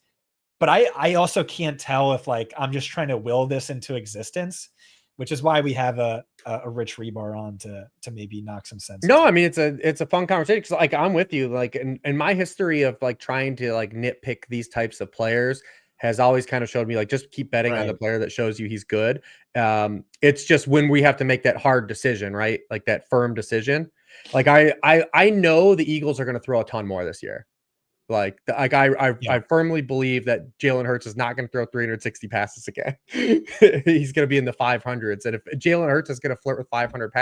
But I also can't tell if, like, I'm just trying to will this into existence, which is why we have a Rich Hribar on to maybe knock some sense. No, I mean, it's a fun conversation, because like I'm with you, like in my history of like trying to like nitpick these types of players has always kind of showed me, like, just keep betting on the player that shows you he's good. It's just when we have to make that hard decision, right? Like that firm decision. Like I know the Eagles are going to throw a ton more this year. I firmly believe that Jalen Hurts is not going to throw 360 passes again. He's going to be in the 500s. And if Jalen Hurts is going to flirt with 500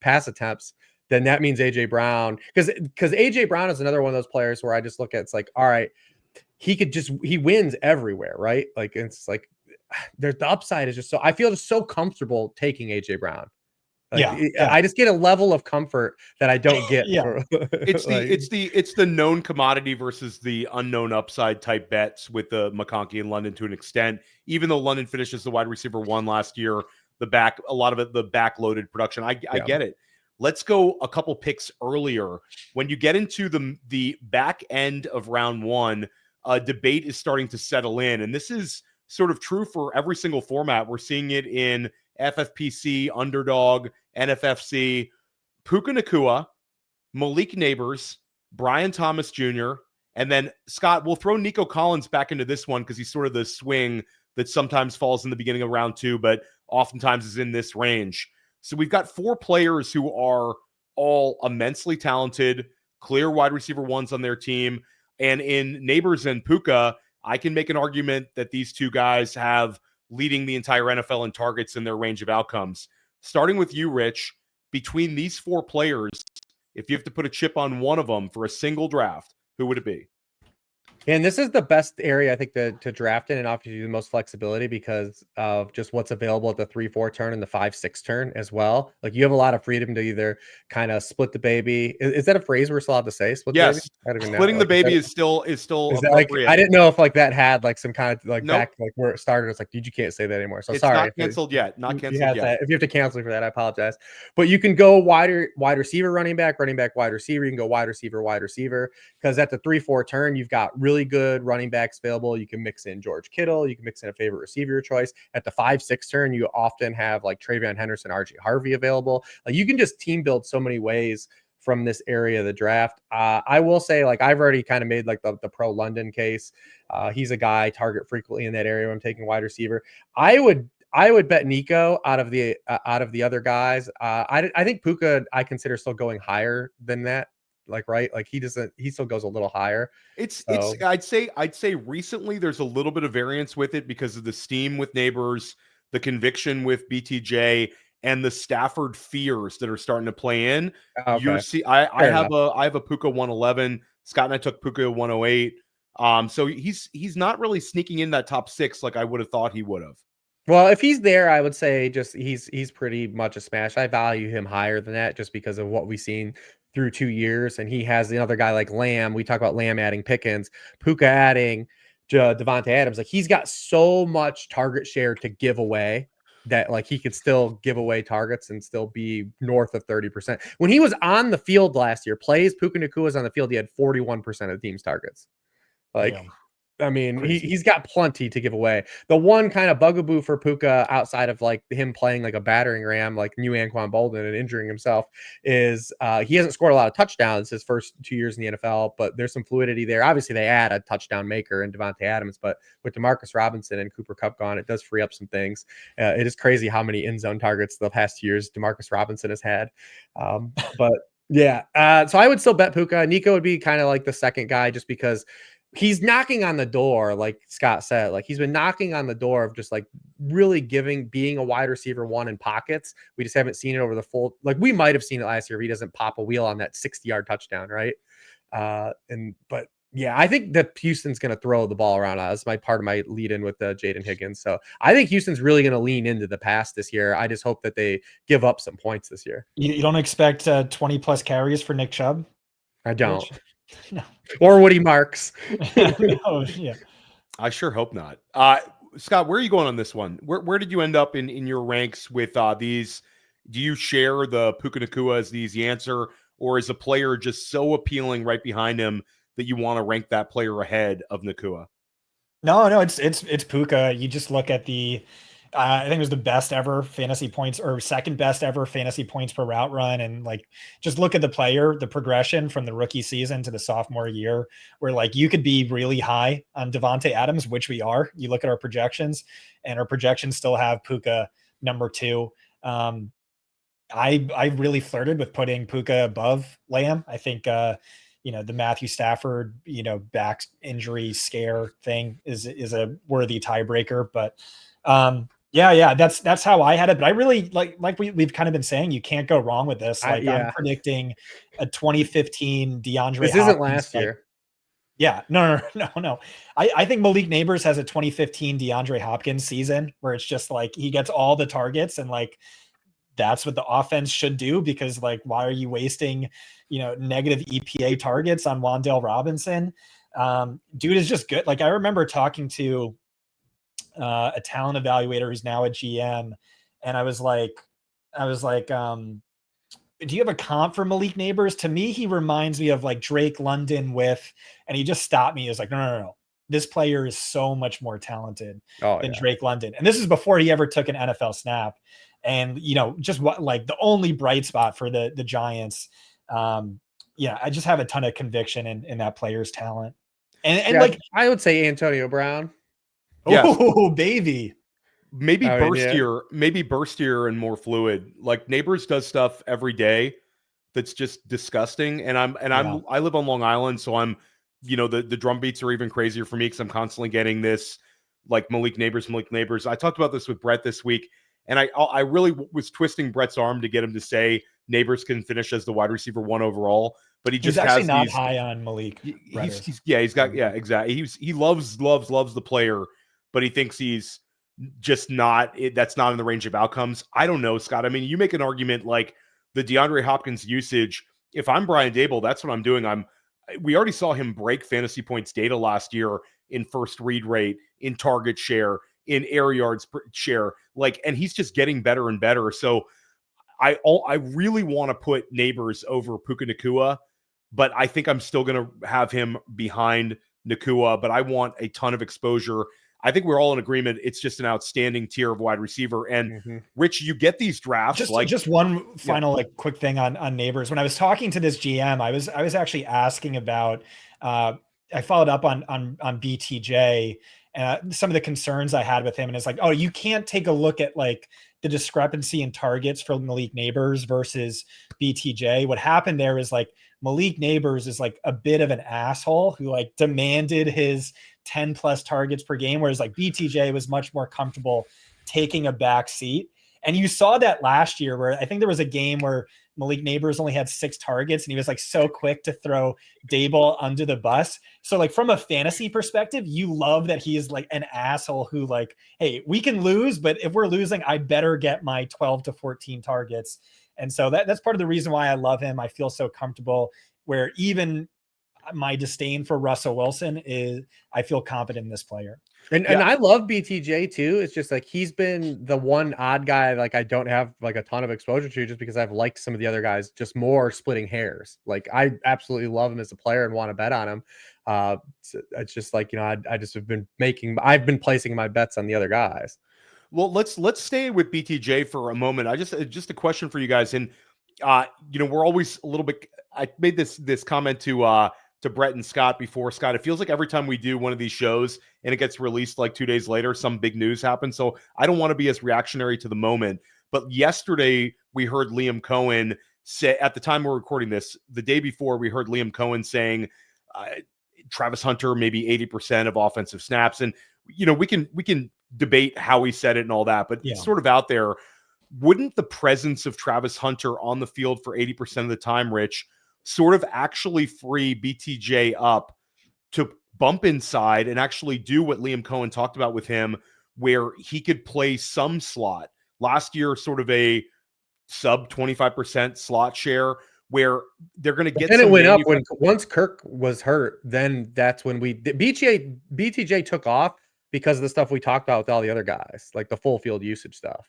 pass attempts, then that means AJ Brown, because AJ Brown is another one of those players where I just look at, it's like, all right, he wins everywhere, right? Like, it's like the upside is just so, I feel just so comfortable taking AJ Brown. Like, I just get a level of comfort that I don't get. It's the known commodity versus the unknown upside type bets with the McConkey and London to an extent. Even though London finishes the wide receiver 1 last year, a lot of it, the backloaded production. I get it. Let's go a couple picks earlier. When you get into the back end of round 1, debate is starting to settle in, and this is sort of true for every single format. We're seeing it in FFPC, Underdog, NFFC. Puka Nacua, Malik Nabers, Brian Thomas Jr., and then Scott, we'll throw Nico Collins back into this one because he's sort of the swing that sometimes falls in the beginning of round 2, but oftentimes is in this range. So we've got 4 players who are all immensely talented, clear wide receiver 1s on their team. And in Nabers and Puka, I can make an argument that these 2 guys have leading the entire NFL in targets in their range of outcomes. Starting with you, Rich, between these 4 players, if you have to put a chip on one of them for a single draft, who would it be? And this is the best area, I think, to draft in, and offers you the most flexibility because of just what's available at the 3-4 turn and the 5-6 turn as well. Like, you have a lot of freedom to either kind of split the baby. Is that a phrase we're still allowed to say? Split the baby? I don't even know. Splitting the baby is still appropriate. I didn't know if like that had like some kind of like back like where it started. It's like, dude, you can't say that anymore. So it's sorry. Not canceled yet. Not canceled yet. If you have to cancel for that, I apologize. But you can go wide receiver, running back, wide receiver. You can go wide receiver, because at the 3-4 turn, you've got really good running backs available. You can mix in George Kittle. You can mix in a favorite receiver choice. At the 5-6 turn, you often have like Travion Henderson, RJ Harvey available. Like, you can just team build so many ways from this area of the draft. I will say, like, I've already kind of made like the pro London case. He's a guy I target frequently in that area when I'm taking wide receiver. I I would bet Nico out of the other guys. I think Puka I consider still going higher than that. Like, right? Like he still goes a little higher. It's So I'd say recently there's a little bit of variance with it because of the steam with Nabers, the conviction with BTJ, and the Stafford fears that are starting to play in. You're okay. see I Fair have enough. a Puka 111. Scott and I took Puka 108. So he's not really sneaking in that top 6 like I would have thought he would have. Well, if he's there, I would say just he's pretty much a smash. I value him higher than that just because of what we've seen through 2 years, and he has another guy like Lamb. We talk about Lamb adding Pickens, Puka adding Devontae Adams. Like he's got so much target share to give away that like he could still give away targets and still be north of 30%. When he was on the field last year, plays Puka Nacua was on the field, he had 41% of the team's targets. Like, Damn. I mean, Crazy. he's got plenty to give away. The one kind of bugaboo for Puka outside of like him playing like a battering ram, like new Anquan Bolden and injuring himself, is he hasn't scored a lot of touchdowns his first 2 years in the NFL, but there's some fluidity there. Obviously, they add a touchdown maker in Devontae Adams, but with Demarcus Robinson and Cooper Kupp gone, it does free up some things. It is crazy how many end zone targets the past 2 years Demarcus Robinson has had. But yeah, so I would still bet Puka. Nico would be kind of like the second guy just because he's knocking on the door, like Scott said. Like he's been knocking on the door of just like really being a wide receiver one in pockets. We just haven't seen it over the full. Like we might have seen it last year if he doesn't pop a wheel on that 60-yard touchdown, right? But yeah, I think that Houston's going to throw the ball around. That's my part of my lead in with Jayden Higgins. So I think Houston's really going to lean into the pass this year. I just hope that they give up some points this year. You don't expect 20 plus carries for Nick Chubb? I don't. No. Or Woody Marks. No, yeah. I sure hope not. Scott, where are you going on this one? Where did you end up in your ranks with these? Do you share the Puka Nacua as the easy answer, or is a player just so appealing right behind him that you want to rank that player ahead of Nacua? No, it's Puka. You just look at the I think it was the best ever fantasy points or second best ever fantasy points per route run. And like, just look at the player, the progression from the rookie season to the sophomore year, where like you could be really high on Devontae Adams, which we are. You look at our projections, and our projections still have Puka number 2. I really flirted with putting Puka above Lamb. I think, the Matthew Stafford, back injury scare thing is a worthy tiebreaker, but yeah, that's how I had it. But I really like we've kind of been saying, you can't go wrong with this. Like I'm predicting a 2015 DeAndre. This Hopkins, isn't last year. Yeah, no. I think Malik Nabers has a 2015 DeAndre Hopkins season where it's just like he gets all the targets, and like that's what the offense should do, because like why are you wasting negative EPA targets on Wan'Dale Robinson? Dude is just good. Like I remember talking to a talent evaluator who's now a GM, and I was like, do you have a comp for Malik Nabers? To me, he reminds me of like Drake London and he just stopped me. He was like, no. This player is so much more talented than Drake London. And this is before he ever took an NFL snap. And, just what, like the only bright spot for the Giants. I just have a ton of conviction in that player's talent. And like, I would say Antonio Brown. Oh, baby. Maybe burstier and more fluid. Like Nabers does stuff every day that's just disgusting. And I live on Long Island, so I'm, the drum beats are even crazier for me because I'm constantly getting this like Malik Nabers. I talked about this with Brett this week, and I really was twisting Brett's arm to get him to say Nabers can finish as the wide receiver 1 overall, but he's actually not high on Malik. Exactly. He loves the player, but he thinks he's just not, that's not in the range of outcomes. I don't know, Scott. I mean, you make an argument like the DeAndre Hopkins usage. If I'm Brian Dable, that's what I'm doing. We already saw him break fantasy points data last year in first read rate, in target share, in air yards share, and he's just getting better and better. So I really want to put Nabers over Puka Nacua, but I think I'm still going to have him behind Nacua, but I want a ton of exposure. I think we're all in agreement. It's just an outstanding tier of wide receiver. And Rich, you get these drafts. Just one final quick thing on Nabers. When I was talking to this GM, I was actually asking about. I followed up on BTJ, some of the concerns I had with him. And it's like, oh, you can't take a look at like the discrepancy in targets for Malik Nabers versus BTJ. What happened there is like Malik Nabers is like a bit of an asshole who like demanded his 10 plus targets per game, whereas like BTJ was much more comfortable taking a back seat. And you saw that last year where I think there was a game where Malik Nabers only had 6 targets and he was like so quick to throw Daboll under the bus. So like from a fantasy perspective, you love that he is like an asshole who like, hey, we can lose, but if we're losing, I better get my 12 to 14 targets. And so that's part of the reason why I love him. I feel so comfortable where even my disdain for Russell Wilson is I feel confident in this player. And I love BTJ too. It's just like he's been the one odd guy like I don't have like a ton of exposure to just because I've liked some of the other guys just more splitting hairs. Like I absolutely love him as a player and want to bet on him. It's just like, I just have been I've been placing my bets on the other guys. Well, let's stay with BTJ for a moment. Just a question for you guys. And we're always a little bit, I made this comment to Brett and Scott before. Scott, it feels like every time we do one of these shows and it gets released like 2 days later, some big news happens. So I don't want to be as reactionary to the moment. But yesterday we heard Liam Cohen say, at the time we're recording this, the day before we heard Liam Cohen saying Travis Hunter maybe 80% of offensive snaps. And we can debate how he said it and all that, but it's sort of out there. Wouldn't the presence of Travis Hunter on the field for 80% of the time, Rich, sort of actually free BTJ up to bump inside and actually do what Liam Cohen talked about with him, where he could play some slot? Last year, sort of a sub 25% slot share, where they're going to get. And it went up once Kirk was hurt. Then that's when BTJ took off because of the stuff we talked about with all the other guys, like the full field usage stuff.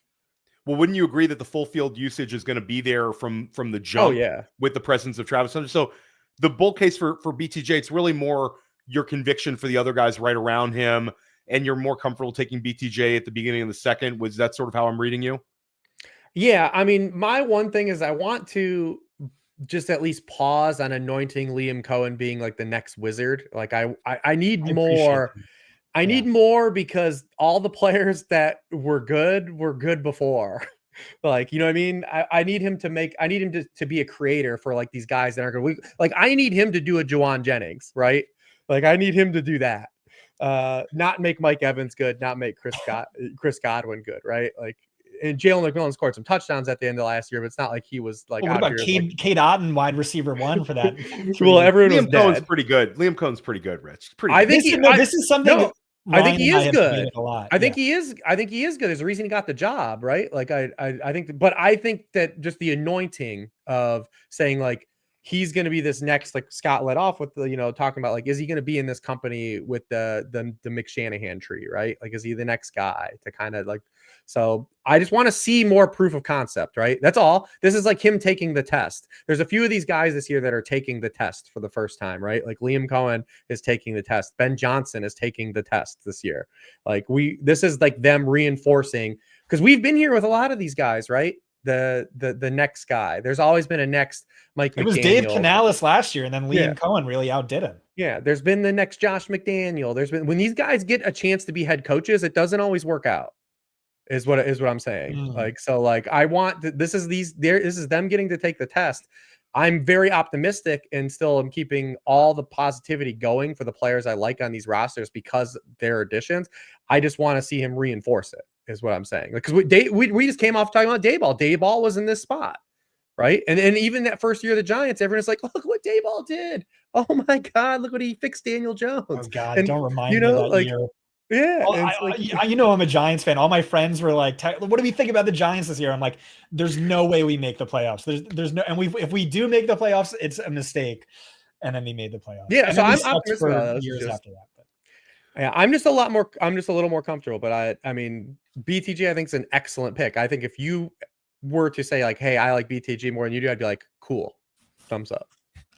Well, wouldn't you agree that the full field usage is going to be there from the jump? Oh, yeah. With the presence of Travis Hunter. So the bull case for BTJ, it's really more your conviction for the other guys right around him, and you're more comfortable taking BTJ at the beginning of the second. Was that sort of how I'm reading you? Yeah. I mean, my one thing is I want to just at least pause on anointing Liam Cohen being like the next wizard. Like I need more. I need more because all the players that were good before. Like, you know what I mean? I need him to be a creator for like these guys that are going to, like, I need him to do a Jauan Jennings, right? Like I need him to do that. Not make Mike Evans good, not make Chris Godwin good, right? Like, and Jalen McMillan scored some touchdowns at the end of last year, but it's not like he was like. What about Cade Otton, wide receiver 1 for that? Well, everyone was Liam Cohen's pretty good. Liam Cohen's pretty good, Rich. This is something. No, I think he is good. I think he is good. There's a reason he got the job, right? Like I think, but I think that just the anointing of saying like he's going to be this next, like Scott led off with the, talking about like, is he going to be in this company with the McShanahan tree, right? Like, is he the next guy to kind of like, so I just want to see more proof of concept, right? That's all. This is like him taking the test. There's a few of these guys this year that are taking the test for the first time, right? Like Liam Cohen is taking the test. Ben Johnson is taking the test this year. Like this is like them reinforcing, because we've been here with a lot of these guys, right? The next guy. There's always been a next Mike McDaniel. It was Dave Canales last year, and then Liam Cohen really outdid him. Yeah, there's been the next Josh McDaniel. There's been, when these guys get a chance to be head coaches, it doesn't always work out. Is what I'm saying. Like, so like I want this is them getting to take the test. I'm very optimistic and still am keeping all the positivity going for the players I like on these rosters because they're additions. I just want to see him reinforce it, is what I'm saying. Because we just came off talking about Daboll. Daboll was in this spot, right? And even that first year of the Giants, everyone's like, look what Daboll did. Oh my God, look what he fixed Daniel Jones. Oh God, and, don't remind me of that like, year. Yeah, I'm a Giants fan. All my friends were like, "What do we think about the Giants this year?" I'm like, "There's no way we make the playoffs. There's no, and if we do make the playoffs, it's a mistake." And then they made the playoffs. Yeah, and so I'm optimistic for years after that. But. Yeah, I'm just a little more comfortable. But I mean, BTG I think is an excellent pick. I think if you were to say like, "Hey, I like BTG more than you do," I'd be like, "Cool, thumbs up."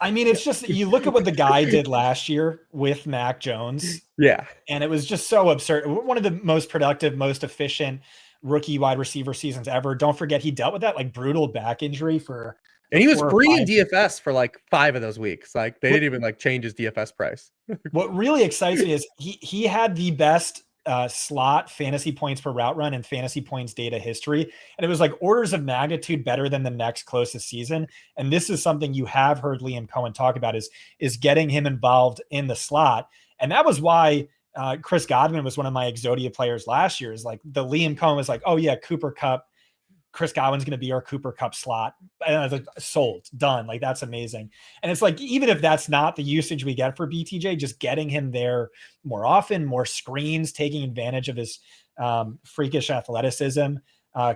I mean, it's just, you look at what the guy did last year with Mac Jones. Yeah. And it was just so absurd. One of the most productive, most efficient rookie wide receiver seasons ever. Don't forget, he dealt with that like brutal back injury for And he was 4 or free in 5. DFS for like 5 of those weeks. Like they didn't even like change his DFS price. What really excites me is he had the best slot fantasy points per route run and fantasy points data history. And it was like orders of magnitude better than the next closest season. And this is something you have heard Liam Cohen talk about is getting him involved in the slot. And that was why Chris Godwin was one of my Exodia players last year. Is like the Liam Cohen was like, oh yeah, Cooper Kupp, Chris Godwin's going to be our Cooper Kupp slot. And I was like, sold, done. Like, that's amazing. And it's like, even if that's not the usage we get for BTJ, just getting him there more often, more screens, taking advantage of his freakish athleticism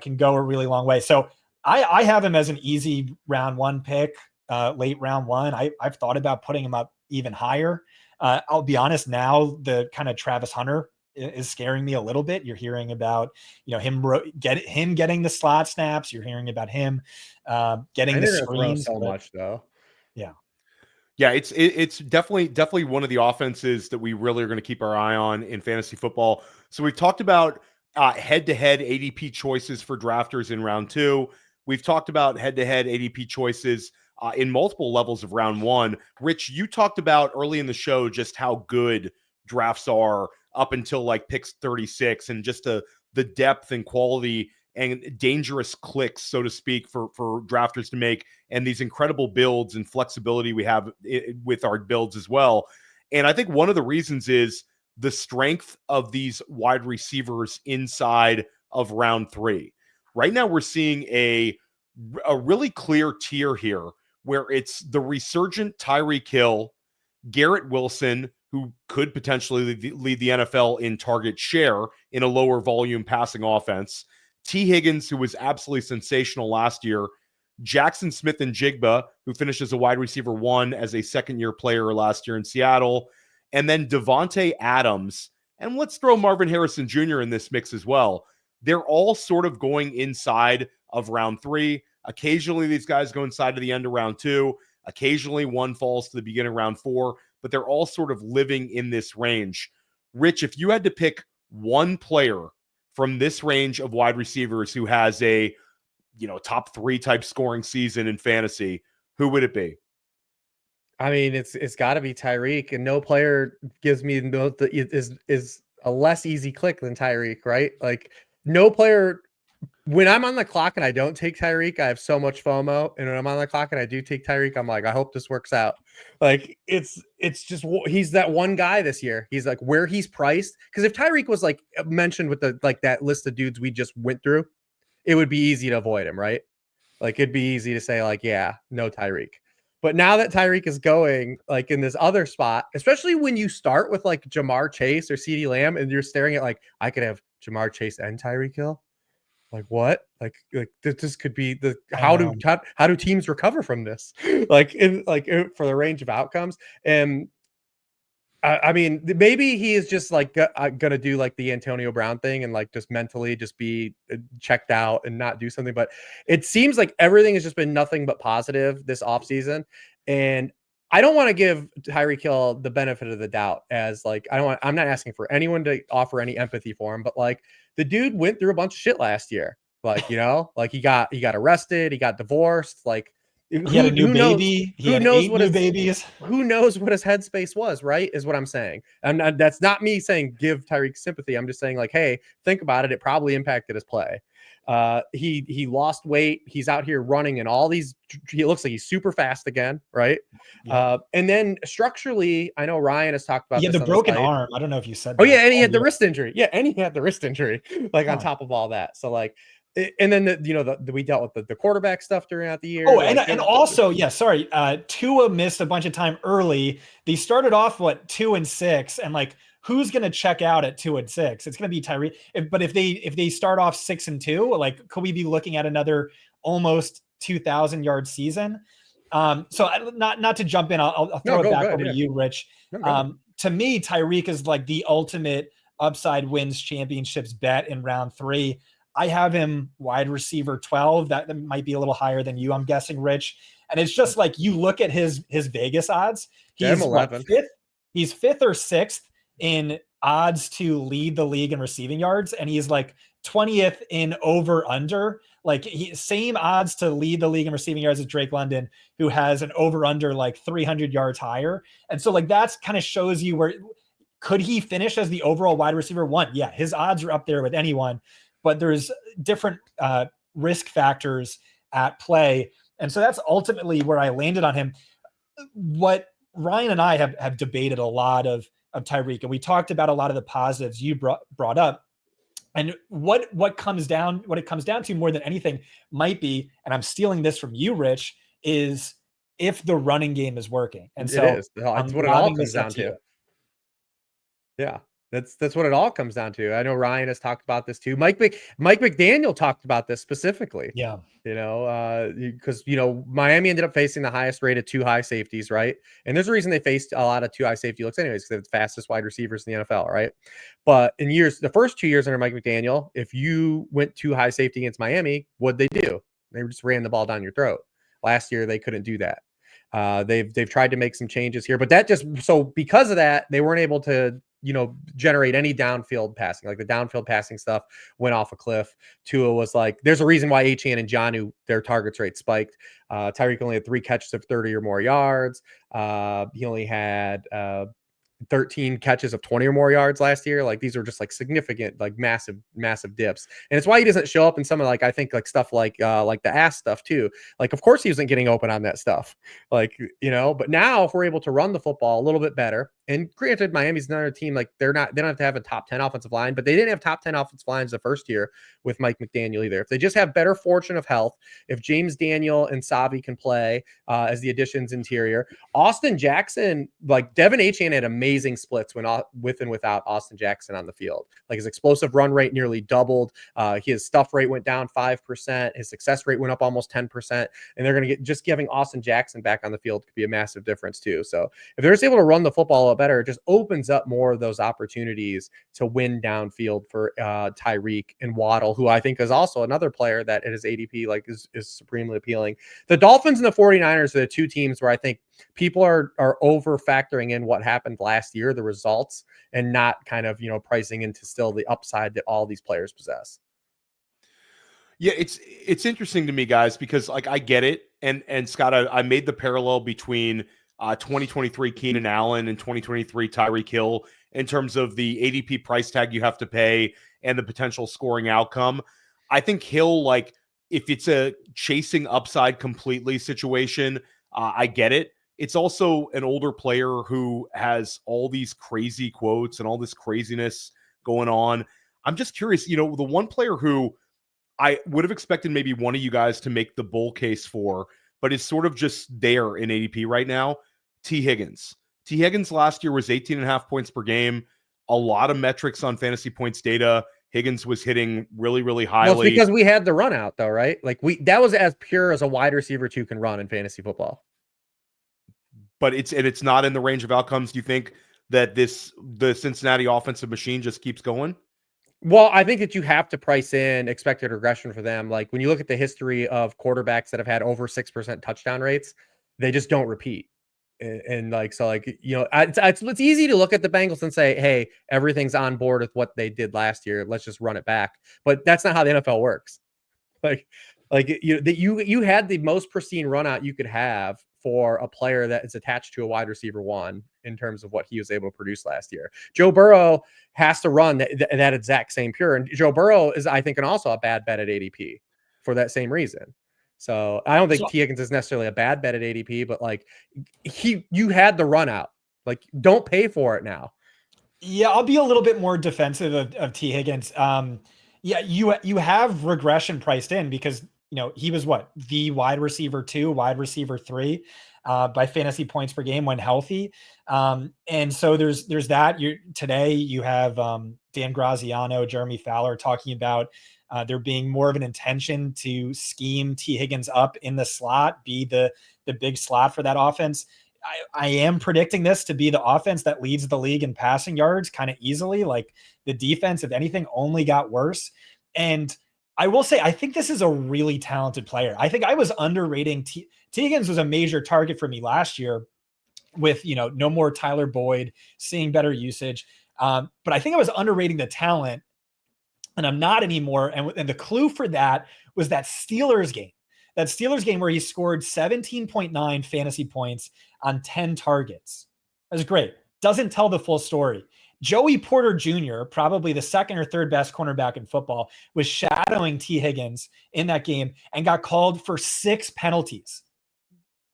can go a really long way. So I have him as an easy round 1 pick, late round 1. I've thought about putting him up even higher. I'll be honest, now the kind of Travis Hunter is scaring me a little bit. You're hearing about, him getting the slot snaps. You're hearing about him getting the screens so much though. Yeah. Yeah, it's definitely one of the offenses that we really are going to keep our eye on in fantasy football. So we've talked about head-to-head ADP choices for drafters in round 2. We've talked about head-to-head ADP choices in multiple levels of round 1. Rich, you talked about early in the show just how good drafts are up until like picks 36, and just the depth and quality and dangerous clicks, so to speak, for drafters to make, and these incredible builds and flexibility we have with our builds as well. And I think one of the reasons is the strength of these wide receivers inside of round 3. Right now we're seeing a really clear tier here where it's the resurgent Tyreek Hill, Garrett Wilson, who could potentially lead the NFL in target share in a lower volume passing offense, T. Higgins, who was absolutely sensational last year, Jackson Smith and Jigba, who finished as a wide receiver 1 as a second-year player last year in Seattle, and then Devontae Adams, and let's throw Marvin Harrison Jr. in this mix as well. They're all sort of going inside of round 3. Occasionally, these guys go inside to the end of round 2. Occasionally, one falls to the beginning of round 4, but they're all sort of living in this range. Rich, if you had to pick one player from this range of wide receivers who has a, top 3 type scoring season in fantasy, who would it be? I mean, it's got to be Tyreek, and no player gives me is a less easy click than Tyreek, right? Like, no player. When I'm on the clock and I don't take Tyreek, I have so much FOMO. And when I'm on the clock and I do take Tyreek, I'm like, I hope this works out. Like, it's just, he's that one guy this year. He's like where he's priced. Because if Tyreek was like mentioned with the like that list of dudes we just went through, it would be easy to avoid him, right? Like, it'd be easy to say like, yeah, no Tyreek. But now that Tyreek is going like in this other spot, especially when you start with like Jamar Chase or CeeDee Lamb and you're staring at like, I could have Jamar Chase and Tyreek Hill. Like, what? Like this could be the how do teams recover from this? For the range of outcomes. And I mean, maybe he is just like gonna do like the Antonio Brown thing and like just mentally just be checked out and not do something. But it seems like everything has just been nothing but positive this offseason. And I don't want to give Tyreek Hill the benefit of the doubt as like, I'm not asking for anyone to offer any empathy for him, but like the dude went through a bunch of shit last year. Like, like he got arrested, he got divorced, like he had a new baby. Who knows what his babies? Who knows what his headspace was, right? Is what I'm saying. And that's not me saying give Tyreek sympathy. I'm just saying like, hey, think about it. It probably impacted his play. He lost weight. He's out here running and all these. He looks like he's super fast again, right? Yeah. And then structurally, I know Ryan has talked about. He had the broken arm. I don't know if you said. Oh yeah, and he had the wrist injury. Yeah, and he had the wrist injury. Like on top of all that, so like. And then we dealt with the quarterback stuff throughout the year. Oh, and also, yeah, sorry, Tua missed a bunch of time early. They started off 2-6, and like, who's going to check out at 2-6? It's going to be Tyreek. But if they start off 6-2, like, could we be looking at another almost 2,000-yard season? So not to jump in, I'll throw it back over to you, Rich. To me, Tyreek is like the ultimate upside wins championships bet in round 3. I have him wide receiver 12. That might be a little higher than you, I'm guessing, Rich. And it's just like you look at his Vegas odds. He's 11. He's 5th or 6th in odds to lead the league in receiving yards, and he's like 20th in over under. Like same odds to lead the league in receiving yards as Drake London, who has an over under like 300 yards higher. And so like that's kind of shows you where could he finish as the overall wide receiver one? Yeah, his odds are up there with anyone, but there's different risk factors at play. And so that's ultimately where I landed on him. What Ryan and I have debated a lot of Tyreek, and we talked about a lot of the positives you brought up. And what it comes down to more than anything might be, and I'm stealing this from you, Rich, is if the running game is working. And so it is. That's what it all comes down to. Yeah. That's what it all comes down to. I know Ryan has talked about this too. Mike McDaniel talked about this specifically. Yeah. Because Miami ended up facing the highest rated 2 high safeties, right? And there's a reason they faced a lot of 2 high safety looks anyways, because they're the fastest wide receivers in the NFL, right? But the first 2 years under Mike McDaniel, if you went 2 high safety against Miami, what'd they do? They just ran the ball down your throat. Last year they couldn't do that. They've tried to make some changes here, but because of that, they weren't able to generate any downfield passing. Like the downfield passing stuff went off a cliff. Tua was like, there's a reason why Achane and Jonnu, their targets rate spiked. Tyreek only had 3 catches of 30 or more yards. He only had 13 catches of 20 or more yards last year. Like these are just like significant, like massive dips. And it's why he doesn't show up in some of I think like stuff like the ass stuff too. Like, of course he wasn't getting open on that stuff. Like, but now if we're able to run the football a little bit better, and granted, Miami's another team, like they don't have to have a top 10 offensive line, but they didn't have top 10 offensive lines the first year with Mike McDaniel either. If they just have better fortune of health, if James Daniel and Savi can play as the additions interior, Austin Jackson, like Devin Achane had amazing splits with and without Austin Jackson on the field. Like his explosive run rate nearly doubled. His stuff rate went down 5%. His success rate went up almost 10%. And they're going to just giving Austin Jackson back on the field could be a massive difference too. So if they're just able to run the football better, it just opens up more of those opportunities to win downfield for Tyreek and Waddle, who I think is also another player that at his ADP like is supremely appealing. The Dolphins and the 49ers are the 2 teams where I think people are over factoring in what happened last year, the results, and not kind of pricing into still the upside that all these players possess. Yeah, it's interesting to me, guys, because like I get it, and Scott, I made the parallel between 2023 Keenan Allen and 2023 Tyreek Hill in terms of the ADP price tag you have to pay and the potential scoring outcome. I think Hill, like if it's a chasing upside completely situation, I get it. It's also an older player who has all these crazy quotes and all this craziness going on. I'm just curious, the one player who I would have expected maybe one of you guys to make the bull case for, but is sort of just there in ADP right now, T. Higgins. T. Higgins last year was 18.5 points per game. A lot of metrics on fantasy points data. Higgins was hitting really, really highly. Well, it's because we had the run out though, right? Like that was as pure as a wide receiver 2 can run in fantasy football. But it's not in the range of outcomes. Do you think that the Cincinnati offensive machine just keeps going? Well, I think that you have to price in expected regression for them. Like when you look at the history of quarterbacks that have had over 6% touchdown rates, they just don't repeat. And like, so like, it's easy to look at the Bengals and say, hey, everything's on board with what they did last year. Let's just run it back. But that's not how the NFL works. You had the most pristine run out you could have for a player that is attached to a wide receiver 1 in terms of what he was able to produce last year. Joe Burrow has to run that exact same pure. And Joe Burrow is, I think, and also a bad bet at ADP for that same reason. So I don't think T. Higgins is necessarily a bad bet at ADP, but like you had the run out. Like don't pay for it now. Yeah, I'll be a little bit more defensive of T. Higgins. Yeah, you have regression priced in because he was the wide receiver 2, wide receiver 3 by fantasy points per game when healthy. And so there's that. Today you have Dan Graziano, Jeremy Fowler talking about there being more of an intention to scheme T. Higgins up in the slot, be the big slot for that offense. I am predicting this to be the offense that leads the league in passing yards kind of easily. Like the defense, if anything, only got worse. And I will say, I think this is a really talented player. I think I was underrating T. Higgins was a major target for me last year with, no more Tyler Boyd, seeing better usage. But I think I was underrating the talent, and I'm not anymore. And the clue for that was that Steelers game. That Steelers game where he scored 17.9 fantasy points on 10 targets. That was great. Doesn't tell the full story. Joey Porter Jr., probably the second or third best cornerback in football, was shadowing T. Higgins in that game and got called for 6 penalties.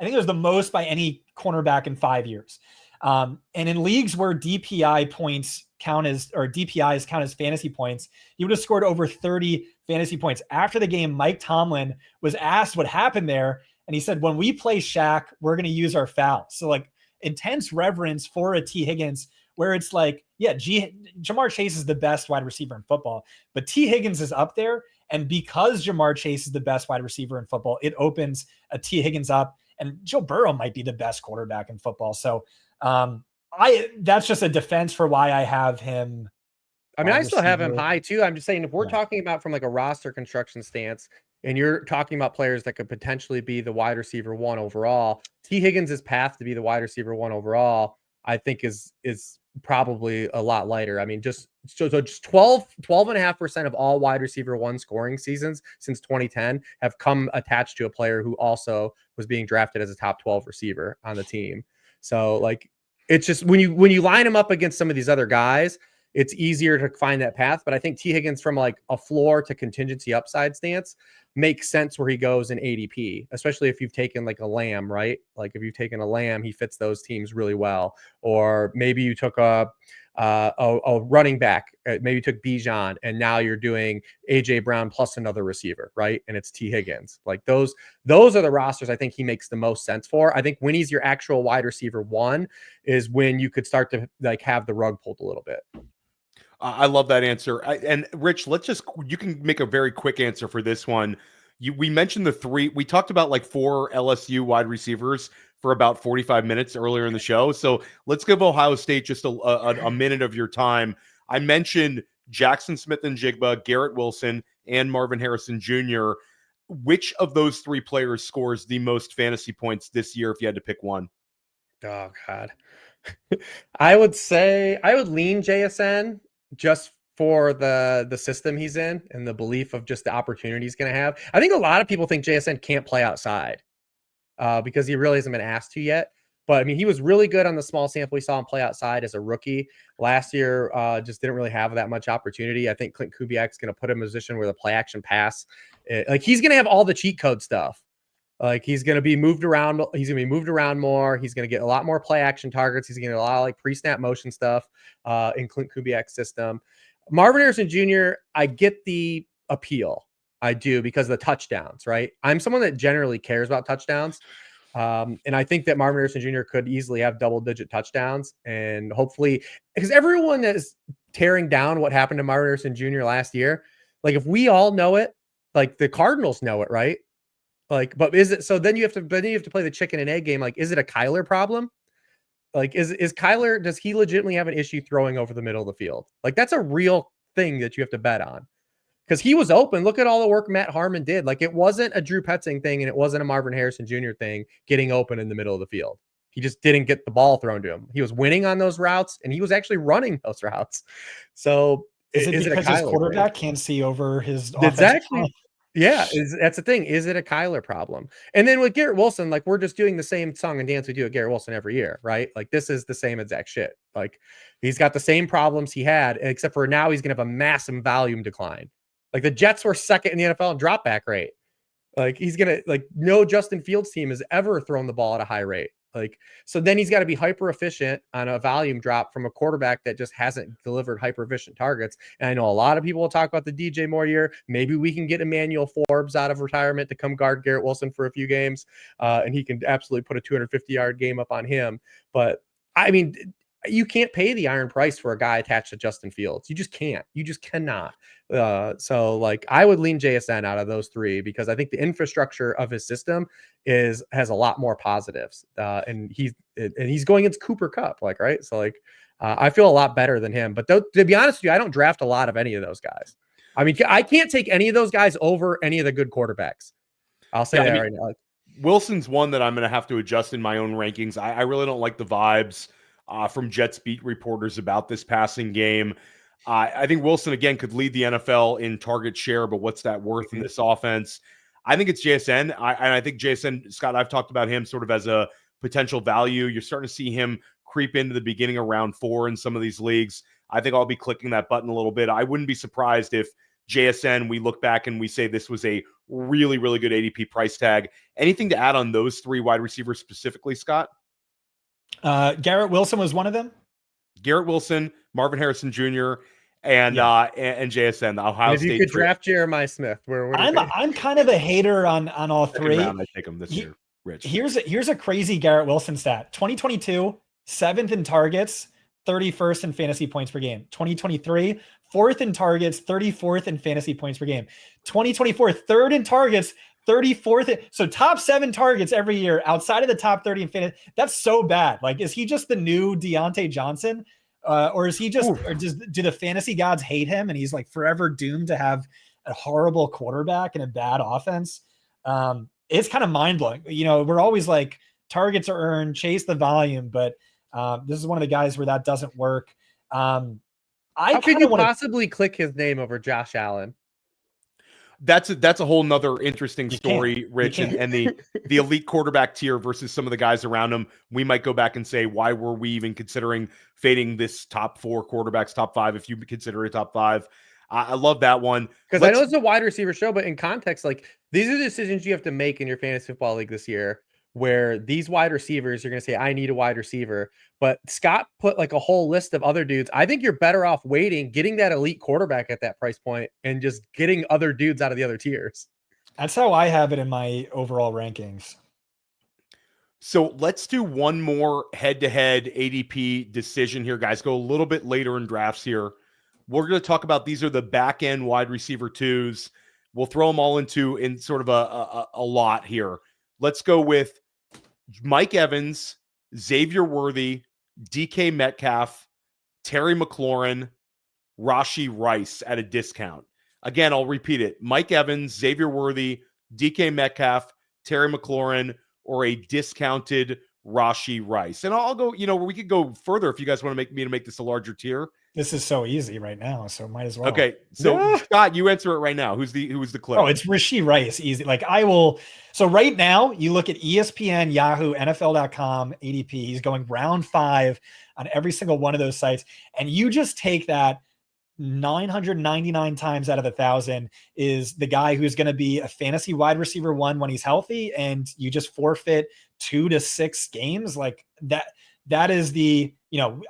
I think it was the most by any cornerback in 5 years. And in leagues where DPIs count as fantasy points, he would have scored over 30 fantasy points. After the game, Mike Tomlin was asked what happened there, and he said, when we play Shaq, we're going to use our foul. So like intense reverence for a T. Higgins, where it's like, yeah, Jamar Chase is the best wide receiver in football, but T. Higgins is up there. And because Jamar Chase is the best wide receiver in football, it opens a T. Higgins up, and Joe Burrow might be the best quarterback in football. So that's just a defense for why I have him. I mean, I still have him high too. I'm just saying, if we're talking about from like a roster construction stance, and you're talking about players that could potentially be the wide receiver 1 overall, T. Higgins' path to be the wide receiver 1 overall, I think is probably a lot lighter. I mean, just 12.5% of all wide receiver 1 scoring seasons since 2010 have come attached to a player who also was being drafted as a top 12 receiver on the team. So like, it's just when you line them up against some of these other guys, it's easier to find that path. But I think T. Higgins, from like a floor to contingency upside stance, makes sense where he goes in ADP, especially if you've taken like a Lamb, right? Like if you've taken a Lamb, he fits those teams really well. Or maybe you took a running back, maybe you took Bijan, and now you're doing AJ Brown plus another receiver, right? And it's T. Higgins. Like those are the rosters I think he makes the most sense for. I think when he's your actual wide receiver 1 is when you could start to like have the rug pulled a little bit. I love that answer. And Rich, you can make a very quick answer for this one. We mentioned the 3, we talked about like 4 LSU wide receivers for about 45 minutes earlier in the show. So let's give Ohio State just a minute of your time. I mentioned Jackson Smith-Njigba, Garrett Wilson, and Marvin Harrison Jr. Which of those 3 players scores the most fantasy points this year if you had to pick one? Oh, God. I would lean JSN just for the system he's in and the belief of just the opportunity he's going to have. I think a lot of people think JSN can't play outside because he really hasn't been asked to yet. But I mean, he was really good on the small sample we saw him play outside as a rookie last year. Just didn't really have that much opportunity. I think Clint Kubiak's going to put him in a position where the play action pass, like he's going to have all the cheat code stuff. Like he's going to be moved around. He's going to be moved around more. He's going to get a lot more play action targets. He's going to get a lot of like pre-snap motion stuff in Clint Kubiak's system. Marvin Harrison Jr., I get the appeal. I do, because of the touchdowns, right? I'm someone that generally cares about touchdowns. And I think that Marvin Harrison Jr. could easily have double-digit touchdowns. And hopefully, because everyone that is tearing down what happened to Marvin Harrison Jr. last year, like if we all know it, like the Cardinals know it, right? Like, but is it, so then you have to play the chicken and egg game. Like, is it a Kyler problem? Like, is Kyler, does he legitimately have an issue throwing over the middle of the field? Like, that's a real thing that you have to bet on, because he was open. Look at all the work Matt Harmon did. Like, it wasn't a Drew Petzing thing, and it wasn't a Marvin Harrison Jr. thing getting open in the middle of the field. He just didn't get the ball thrown to him. He was winning on those routes, and he was actually running those routes. So is it because his quarterback can't see over his offensive line? Yeah, that's the thing. Is it a Kyler problem? And then with Garrett Wilson, like we're just doing the same song and dance we do at Garrett Wilson every year, right? Like this is the same exact shit. Like he's got the same problems he had, except for now he's going to have a massive volume decline. Like the Jets were second in the NFL in drop back rate. Like he's going to, like no Justin Fields team has ever thrown the ball at a high rate. Like, so then he's got to be hyper efficient on a volume drop from a quarterback that just hasn't delivered hyper efficient targets. And I know a lot of people will talk about the DJ Moore year. Maybe we can get Emmanuel Forbes out of retirement to come guard Garrett Wilson for a few games. And he can absolutely put a 250-yard game up on him. But I mean, you can't pay the iron price for a guy attached to Justin Fields. You just can't. You just cannot. So like I would lean JSN out of those 3 because I think the infrastructure of his system has a lot more positives. And he's going against Cooper Kupp, like, right? So like I feel a lot better than him. But to be honest with you, I don't draft a lot of any of those guys. I mean, I can't take any of those guys over any of the good quarterbacks. I'll say that right now. Wilson's one that I'm going to have to adjust in my own rankings. I really don't like the vibes. from Jets beat reporters about this passing game. I think Wilson, again, could lead the NFL in target share, but what's that worth in this offense? I think it's JSN. And I think JSN, Scott, I've talked about him sort of as a potential value. You're starting to see him creep into the beginning of round 4 in some of these leagues. I think I'll be clicking that button a little bit. I wouldn't be surprised if JSN, we look back and we say this was a really, really good ADP price tag. Anything to add on those 3 wide receivers specifically, Scott? Garrett Wilson was one of them. Garrett Wilson, Marvin Harrison Jr., and JSN, the Ohio State. If you could draft Jeremiah Smith, I'm kind of a hater on all 3. I take him this year. Rich. Here's a crazy Garrett Wilson stat. 2022, 7th in targets, 31st in fantasy points per game. 2023, 4th in targets, 34th in fantasy points per game. 2024, 3rd in targets, 34th. So top 7 targets every year outside of the top 30 in fantasy. That's so bad. Like, is he just the new Deontay Johnson? Or is he just, or do the fantasy gods hate him and he's like forever doomed to have a horrible quarterback and a bad offense? It's kind of mind blowing. You know, we're always like targets are earned, chase the volume, but this is one of the guys where that doesn't work. How could you possibly click his name over Josh Allen? That's a whole nother interesting story, Rich, and the elite quarterback tier versus some of the guys around him. We might go back and say, why were we even considering fading this top 4 quarterbacks, top 5, if you consider it top 5? I love that one. Because I know it's a wide receiver show, but in context, like these are the decisions you have to make in your fantasy football league this year, where these wide receivers, you're going to say, I need a wide receiver. But Scott put like a whole list of other dudes. I think you're better off waiting, getting that elite quarterback at that price point and just getting other dudes out of the other tiers. That's how I have it in my overall rankings. So let's do one more head-to-head ADP decision here, guys. Go a little bit later in drafts here. We're going to talk about, these are the back-end wide receiver 2s. We'll throw them all in sort of a lot here. Let's go with Mike Evans, Xavier Worthy, DK Metcalf, Terry McLaurin, Rashee Rice at a discount. Again, I'll repeat it. Mike Evans, Xavier Worthy, DK Metcalf, Terry McLaurin, or a discounted Rashee Rice. And I'll go, we could go further if you guys want to make this a larger tier. This is so easy right now, so might as well. Okay, so Scott, you answer it right now. Who's the clip? Oh, it's Rashee Rice. Easy. Like I will. So right now, you look at ESPN, Yahoo, NFL.com, ADP. He's going round 5 on every single one of those sites, and you just take that 999 times out of 1,000 is the guy who's going to be a fantasy wide receiver 1 when he's healthy, and you just forfeit 2 to 6 games like that. That is the,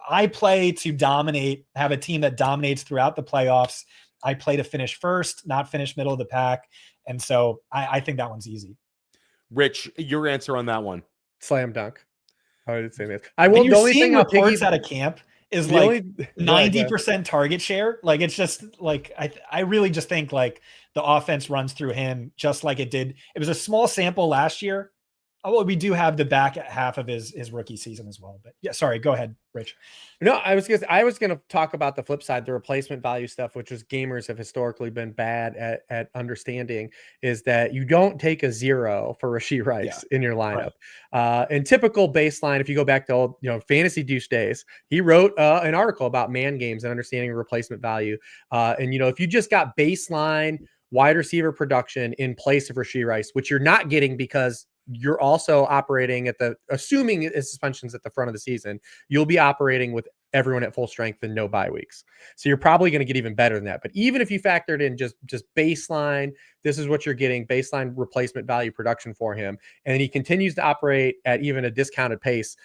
I play to dominate, have a team that dominates throughout the playoffs. I play to finish first, not finish middle of the pack. And so I think that one's easy. Rich, your answer on that one? Slam dunk. I would say this. I will. The only thing reports out of camp is like 90% target share. Like it's just like, I really just think like the offense runs through him just like it did. It was a small sample last year. Oh, well, we do have the back half of his rookie season as well. But yeah, sorry, go ahead, Rich. No, I was going to talk about the flip side, the replacement value stuff, which is gamers have historically been bad at understanding, is that you don't take a 0 for Rashee Rice in your lineup. Right. And typical baseline, if you go back to old, Fantasy Douche days, he wrote an article about man games and understanding replacement value. And if you just got baseline wide receiver production in place of Rashee Rice, which you're not getting because you're also operating assuming suspensions at the front of the season, you'll be operating with everyone at full strength and no bye weeks. So you're probably going to get even better than that. But even if you factored in just baseline, this is what you're getting, baseline replacement value production for him. And he continues to operate at even a discounted pace.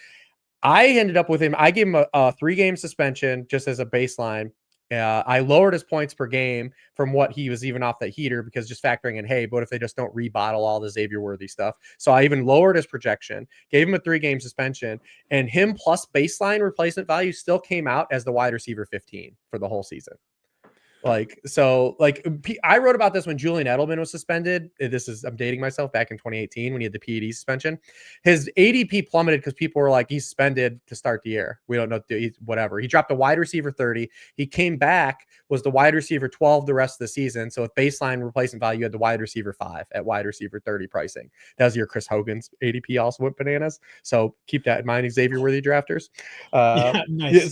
I ended up with him. I gave him a 3-game suspension just as a baseline. I lowered his points per game from what he was even off that heater, because just factoring in, hey, what if they just don't rebottle all the Xavier Worthy stuff? So I even lowered his projection, gave him a 3-game suspension, and him plus baseline replacement value still came out as the wide receiver 15 for the whole season. I wrote about this when Julian Edelman was suspended. I'm dating myself, back in 2018 when he had the PED suspension. His ADP plummeted because people were like, he's suspended to start the year. We don't know, whatever. He dropped a wide receiver 30. He came back, was the wide receiver 12 the rest of the season. So with baseline replacement value, you had the wide receiver 5 at wide receiver 30 pricing. That was your Chris Hogan's ADP also went bananas. So keep that in mind, Xavier Worthy drafters. Nice.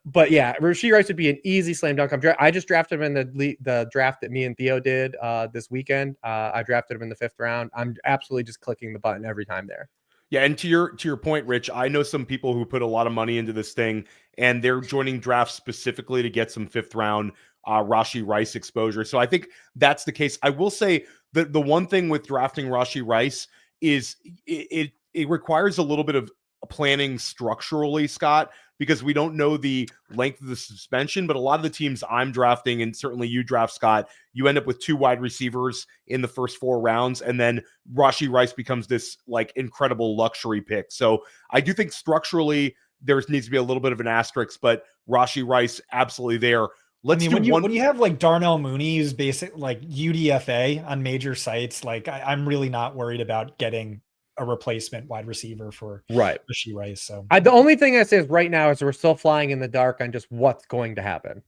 But yeah, Rashee Rice would be an easy slam dunk. I just drafted him in the draft that me and Theo did this weekend. I drafted him in the 5th round. I'm absolutely just clicking the button every time there. Yeah, and to your point, Rich, I know some people who put a lot of money into this thing, and they're joining drafts specifically to get some 5th round Rashee Rice exposure. So I think that's the case. I will say that the one thing with drafting Rashee Rice is it requires a little bit of planning structurally, Scott, because we don't know the length of the suspension, but a lot of the teams I'm drafting, and certainly you draft, Scott, you end up with 2 wide receivers in the first 4 rounds, and then Rashee Rice becomes this like incredible luxury pick. So I do think structurally there needs to be a little bit of an asterisk, but Rashee Rice absolutely there. When you have like Darnell Mooney's basic like UDFA on major sites, like I'm really not worried about getting a replacement wide receiver for Rashee Rice. So the only thing I say is right now is we're still flying in the dark on just what's going to happen.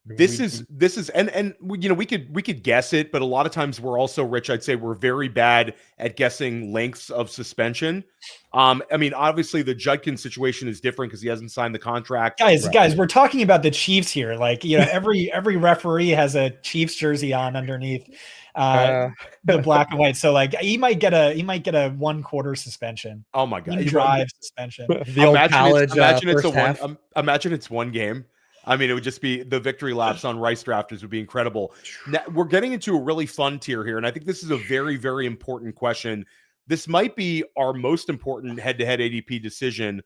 This is and you know, we could guess it, but a lot of times we're also, Rich, I'd say we're very bad at guessing lengths of suspension. I mean, obviously the Judkins situation is different because he hasn't signed the contract. Guys, we're talking about the Chiefs here. Like, you know, every referee has a Chiefs jersey on underneath the black and white. So like he might get a 1/4 suspension. Oh my God. Drive suspension. Imagine it's one game. I mean, it would just be the victory laps on Rice drafters would be incredible. Now, we're getting into a really fun tier here, and I think this is a very, very important question. This might be our most important head-to-head ADP decision.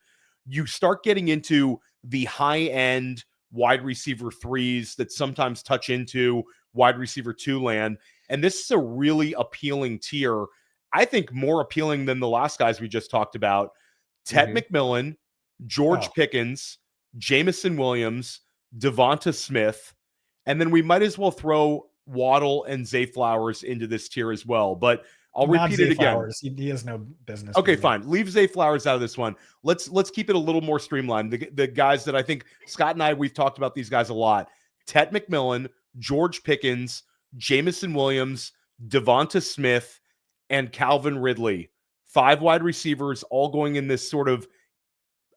You start getting into the high-end wide receiver 3s that sometimes touch into wide receiver 2 land, and this is a really appealing tier. I think more appealing than the last guys we just talked about. Ted McMillan, George Pickens, Jameson Williams, Devonta Smith, and then we might as well throw Waddle and Zay Flowers into this tier as well. But I'll repeat it again. Flowers. He has no business. Okay, fine. Leave Zay Flowers out of this one. Let's keep it a little more streamlined. The guys that I think Scott and we've talked about these guys a lot. Ted McMillan, George Pickens, Jameson Williams, Devonta Smith, and Calvin Ridley. 5 wide receivers, all going in this sort of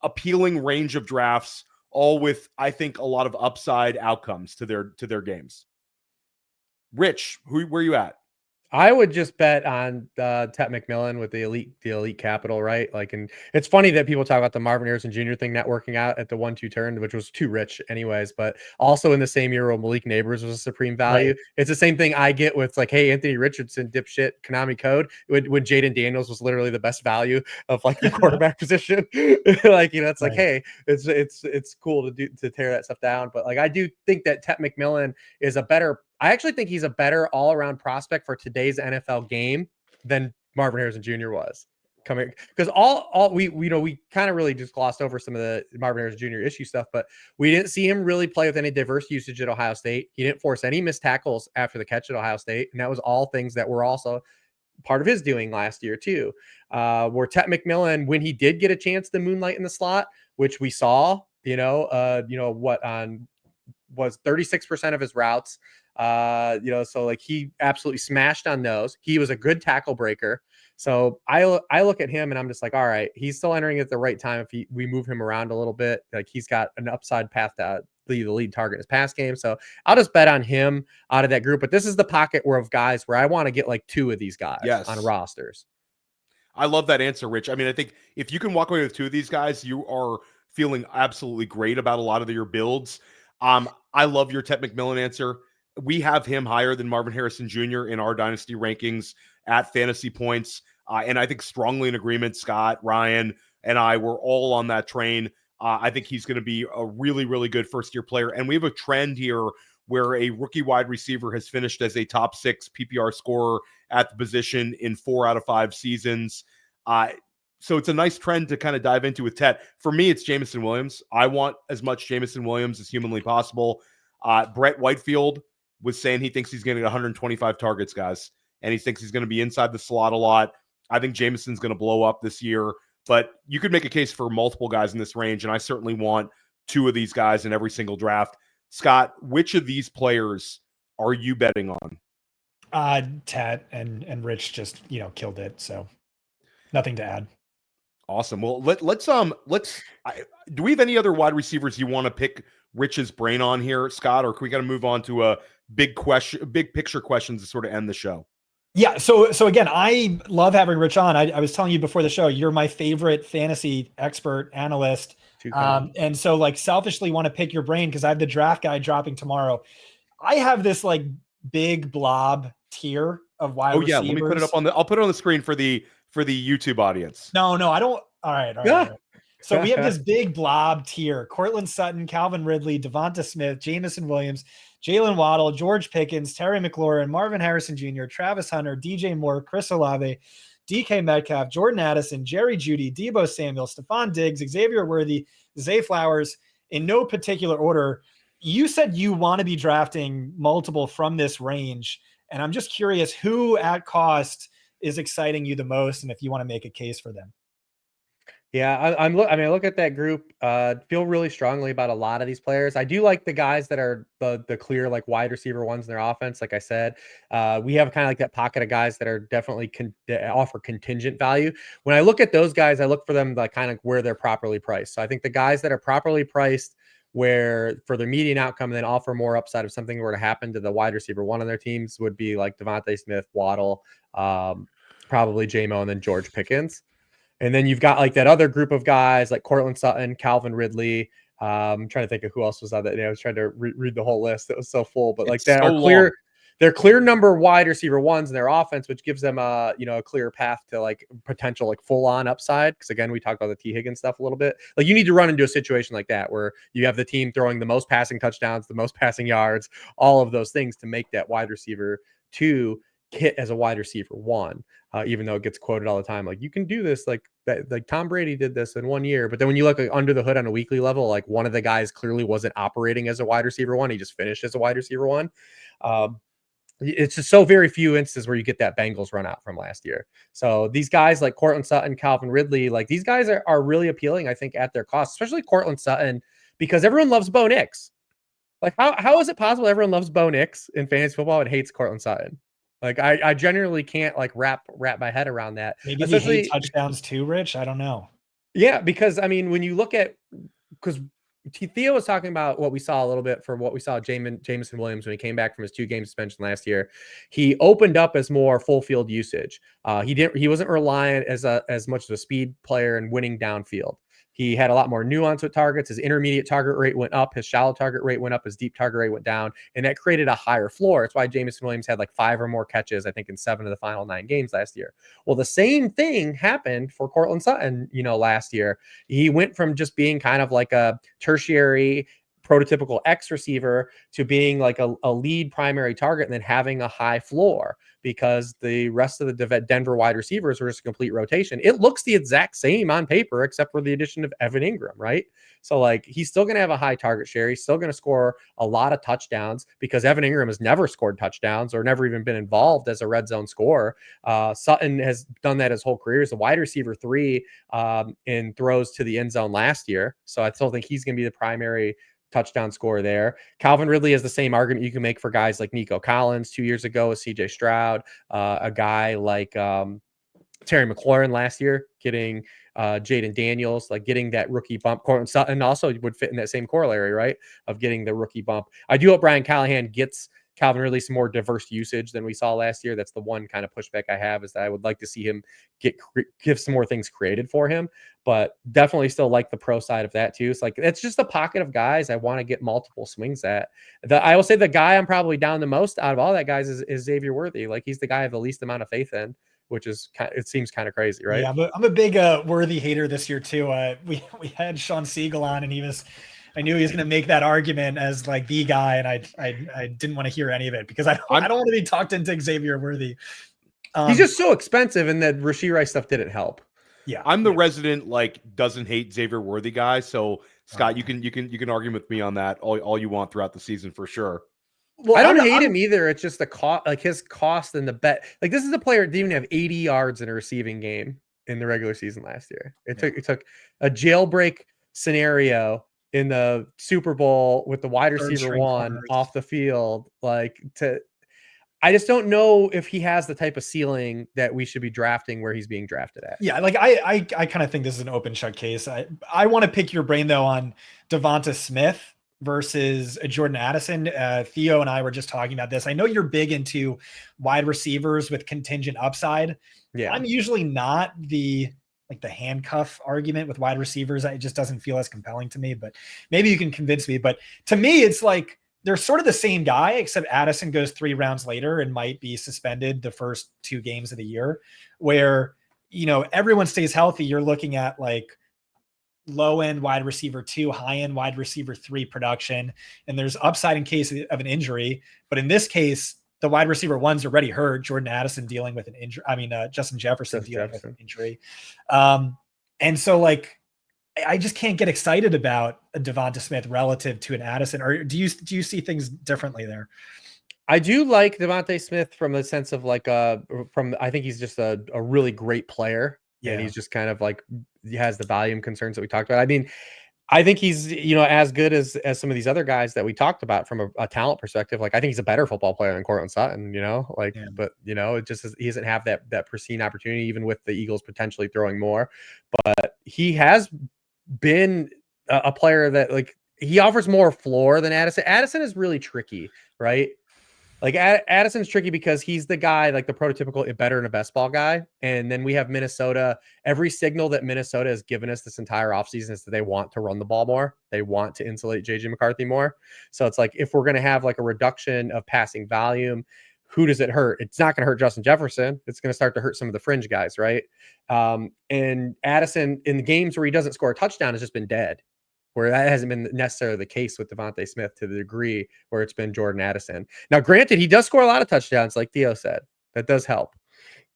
appealing range of drafts, all with, I think, a lot of upside outcomes to their games. Rich, where are you at? I would just bet on Ted McMillan with the elite capital, right? Like, and it's funny that people talk about the Marvin Harrison Jr. thing not working out at the 1-2 turn, which was too rich anyways, but also in the same year where Malik Nabers was a supreme value. Right. It's the same thing I get with like, hey, Anthony Richardson, dipshit, Konami code, when Jayden Daniels was literally the best value of like the quarterback position. Like, you know, it's like, hey, it's cool to tear that stuff down. But like, I do think that Ted McMillan is I actually think he's a better all-around prospect for today's NFL game than Marvin Harrison Jr. was coming, because we kind of really just glossed over some of the Marvin Harrison Jr. issue stuff, but we didn't see him really play with any diverse usage at Ohio State. He didn't force any missed tackles after the catch at Ohio State, and that was all things that were also part of his doing last year too. Where Ted McMillan, when he did get a chance to moonlight in the slot, which we saw, was 36% of his routes. So like he absolutely smashed on those. He was a good tackle breaker. So I look at him and I'm just like, all right, he's still entering at the right time. If we move him around a little bit, like he's got an upside path to the lead target in his pass game. So I'll just bet on him out of that group. But this is the pocket of guys where I want to get like 2 of these guys on rosters. I love that answer, Rich. I mean, I think if you can walk away with 2 of these guys, you are feeling absolutely great about a lot of your builds. I love your Ted McMillan answer. We have him higher than Marvin Harrison Jr. in our dynasty rankings at fantasy points. And I think strongly in agreement, Scott, Ryan, and I were all on that train. I think he's going to be a really, really good first-year player. And we have a trend here where a rookie wide receiver has finished as a top 6 PPR scorer at the position in 4 out of 5 seasons. So it's a nice trend to kind of dive into with Ted. For me, it's Jameson Williams. I want as much Jameson Williams as humanly possible. Brett Whitefield was saying he thinks he's going to get 125 targets, guys, and he thinks he's going to be inside the slot a lot. I think Jameson's going to blow up this year, but you could make a case for multiple guys in this range, and I certainly want 2 of these guys in every single draft. Scott, which of these players are you betting on? Tat and Rich just killed it, so nothing to add. Awesome. Well, let's do we have any other wide receivers you want to pick Rich's brain on here, Scott, or can we got to move on to a big picture questions to sort of end the show? Yeah. So again, I love having Rich on. I was telling you before the show, you're my favorite fantasy expert analyst. And so like selfishly want to pick your brain because I have the draft guide dropping tomorrow. I have this like big blob tier of wide receivers. Let me put it up I'll put it on the screen for the YouTube audience. No, I don't. All right. So we have this big blob tier: Cortland Sutton, Calvin Ridley, Devonta Smith, Jameson Williams, Jalen Waddle, George Pickens, Terry McLaurin, Marvin Harrison Jr., Travis Hunter, DJ Moore, Chris Olave, DK Metcalf, Jordan Addison, Jerry Jeudy, Deebo Samuel, Stephon Diggs, Xavier Worthy, Zay Flowers, in no particular order. You said you want to be drafting multiple from this range, and I'm just curious who at cost is exciting you the most, and if you want to make a case for them. Yeah, I look at that group, feel really strongly about a lot of these players. I do like the guys that are the clear like wide receiver ones in their offense. Like I said, we have kind of like that pocket of guys that are definitely that offer contingent value. When I look at those guys, I look for them like kind of where they're properly priced. So I think the guys that are properly priced where for their median outcome and then offer more upside if something were to happen to the wide receiver one on their teams would be like Devontae Smith, Waddle, probably J-Mo, and then George Pickens. And then you've got like that other group of guys like Cortland Sutton, Calvin Ridley. I'm trying to think of who else was on that. I was trying to read the whole list. It was so full, but like that are clear. They're clear number wide receiver ones in their offense, which gives them a clear path to like potential like full on upside. Because again, we talked about the T Higgins stuff a little bit. Like you need to run into a situation like that where you have the team throwing the most passing touchdowns, the most passing yards, all of those things to make that wide receiver 2 hit as a wide receiver 1. Even though it gets quoted all the time, like you can do this, like that, like Tom Brady did this in 1 year. But then when you look like, under the hood on a weekly level, like one of the guys clearly wasn't operating as a wide receiver 1. He just finished as a wide receiver 1. It's just so very few instances where you get that Bengals run out from last year. So these guys like Cortland Sutton, Calvin Ridley, like these guys are really appealing, I think, at their cost, especially Cortland Sutton, because everyone loves Bo Nix. Like how is it possible everyone loves Bo Nix in fantasy football and hates Cortland Sutton? Like I generally can't like wrap my head around that. Maybe you hate touchdowns too, Rich. I don't know. Yeah, because I mean, when you look at because Theo was talking about what we saw a little bit for what we saw Jameson Williams when he came back from his 2-game suspension last year. He opened up as more full field usage. He wasn't reliant as much as a speed player and winning downfield. He had a lot more nuance with targets. His intermediate target rate went up. His shallow target rate went up. His deep target rate went down. And that created a higher floor. That's why Jameson Williams had like 5 or more catches, I think, in 7 of the final 9 games last year. Well, the same thing happened for Cortland Sutton, last year. He went from just being kind of like a tertiary prototypical X receiver to being like a lead primary target and then having a high floor because the rest of the Denver wide receivers were just a complete rotation. It looks the exact same on paper, except for the addition of Evan Ingram, right? So like he's still going to have a high target share. He's still going to score a lot of touchdowns because Evan Ingram has never scored touchdowns or never even been involved as a red zone scorer. Sutton has done that his whole career. He's a wide receiver 3 in throws to the end zone last year. So I still think he's going to be the primary touchdown score there. Calvin Ridley has the same argument you can make for guys like Nico Collins 2 years ago with CJ Stroud, a guy like Terry McLaurin last year, getting Jayden Daniels, like getting that rookie bump. Cortland Sutton also would fit in that same corollary, right? Of getting the rookie bump. I do hope Brian Callahan gets Calvin Ridley some more diverse usage than we saw last year. That's the one kind of pushback I have, is that I would like to see him give some more things created for him, but definitely still like the pro side of that too. It's like, it's just a pocket of guys I want to get multiple swings at. I will say the guy I'm probably down the most out of all that guys is Xavier Worthy. Like he's the guy I have the least amount of faith in, which is it seems kind of crazy, right? Yeah, I'm a big Worthy hater this year too. We had Sean Siegel on, and I knew he was going to make that argument as like the guy, and I didn't want to hear any of it because I don't want to be talked into Xavier Worthy. He's just so expensive, and that Rashee Rice stuff didn't help. Yeah, I'm the resident like doesn't hate Xavier Worthy guy, so Scott, you can argue with me on that all you want throughout the season for sure. Well, I don't hate him either. It's just the cost, like his cost and the bet. Like this is a player that didn't even have 80 yards in a receiving game in the regular season last year. It took a jailbreak scenario in the Super Bowl with the wide receiver one off the field. I just don't know if he has the type of ceiling that we should be drafting where he's being drafted at. Yeah, like I kind of think this is an open shut case. I want to pick your brain though on Devonta Smith versus Jordan Addison. Theo and I were just talking about this. I know you're big into wide receivers with contingent upside. Yeah, I'm usually not the handcuff argument with wide receivers. It just doesn't feel as compelling to me, but maybe you can convince me. But to me, it's like they're sort of the same guy, except Addison goes 3 rounds later and might be suspended the first 2 games of the year, where, everyone stays healthy. You're looking at like low end wide receiver 2, high end wide receiver 3 production. And there's upside in case of an injury. But in this case, the wide receiver 1's already hurt. Jordan Addison dealing with an injury. Justin Jefferson dealing with an injury. And so like, I just can't get excited about a Devonta Smith relative to an Addison. Or do you see things differently there? I do like Devonta Smith from the sense of like I think he's just a really great player. Yeah. And he's just kind of like, he has the volume concerns that we talked about. I mean, I think he's, as good as some of these other guys that we talked about from a talent perspective. Like, I think he's a better football player than Courtland Sutton, but it just he doesn't have that pristine opportunity, even with the Eagles potentially throwing more. But he has been a player that like he offers more floor than Addison. Addison is really tricky, right? Like Addison's tricky because he's the guy, like the prototypical better and a best ball guy. And then we have Minnesota. Every signal that Minnesota has given us this entire offseason is that they want to run the ball more. They want to insulate JJ McCarthy more. So it's like, if we're going to have like a reduction of passing volume, who does it hurt? It's not going to hurt Justin Jefferson. It's going to start to hurt some of the fringe guys, right? And Addison, in the games where he doesn't score a touchdown, has just been dead, where that hasn't been necessarily the case with Devonta Smith to the degree where it's been Jordan Addison. Now, granted, he does score a lot of touchdowns, like Theo said. That does help.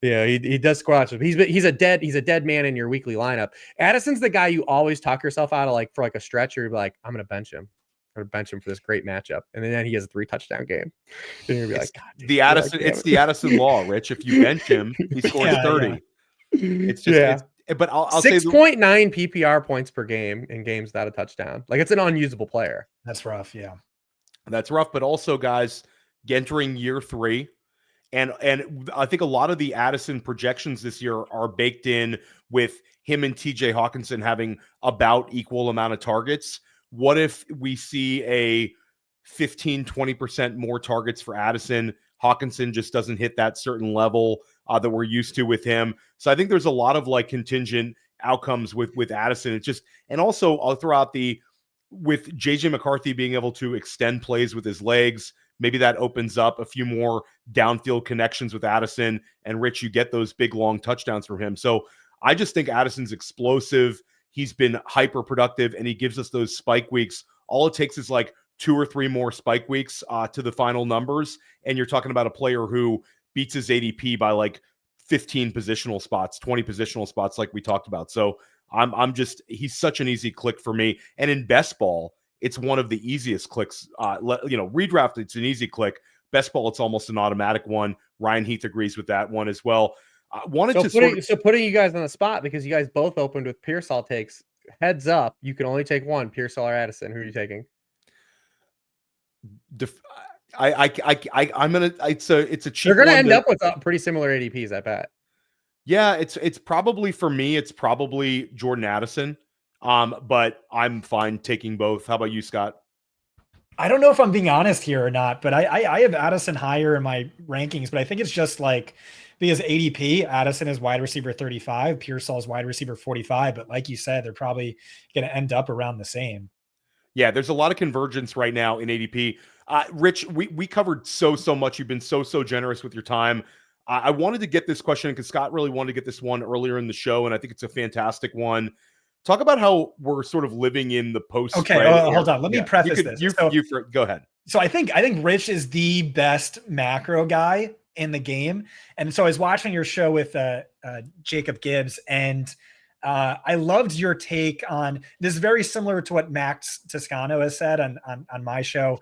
Yeah, he does score lots. He's a dead man in your weekly lineup. Addison's the guy you always talk yourself out of, like for like a stretch, or you're like, I'm going to bench him. I'm going to bench him for this great matchup. And then he has a 3 touchdown game. And you're gonna be like, God, dude, it's the Addison law, Rich. If you bench him, he scores 30. Yeah. It's just, but I'll say 6.9 PPR points per game in games without a touchdown. Like, it's an unusable player. That's rough. Yeah. That's rough. But also, guys, entering year 3, and I think a lot of the Addison projections this year are baked in with him and TJ Hawkinson having about equal amount of targets. What if we see a 15-20% more targets for Addison? Hawkinson just doesn't hit that certain level that we're used to with him. So I think there's a lot of like contingent outcomes with Addison. It's just, and also I'll throw out with JJ McCarthy being able to extend plays with his legs, maybe that opens up a few more downfield connections with Addison, and Rich, you get those big long touchdowns from him. So I just think Addison's explosive. He's been hyper productive, and he gives us those spike weeks. All it takes is like 2 or 3 more spike weeks to the final numbers. And you're talking about a player who beats his ADP by like 15 positional spots, 20 positional spots, like we talked about. So he's such an easy click for me. And in best ball, it's one of the easiest clicks. Redraft, it's an easy click. Best ball, it's almost an automatic one. Ryan Heath agrees with that one as well. Putting you guys on the spot, because you guys both opened with Pearsall takes. Heads up, you can only take one, Pearsall or Addison. Who are you taking? I'm gonna. It's a cheap. They're gonna end up with pretty similar ADPs, I bet. Yeah, it's probably, for me, it's probably Jordan Addison. But I'm fine taking both. How about you, Scott? I don't know if I'm being honest here or not, but I have Addison higher in my rankings, but I think it's just like, because ADP, Addison is wide receiver 35, Pearsall is wide receiver 45. But like you said, they're probably going to end up around the same. Yeah, there's a lot of convergence right now in ADP. Rich, we covered so much. You've been so generous with your time. I wanted to get this question because Scott really wanted to get this one earlier in the show, and I think it's a fantastic one. Talk about how we're sort of living in the post. Okay, hold on. Let me preface this. Go ahead. So I think Rich is the best macro guy in the game. And so I was watching your show with Jacob Gibbs, and I loved your take on this. Is very similar to what Max Toscano has said on my show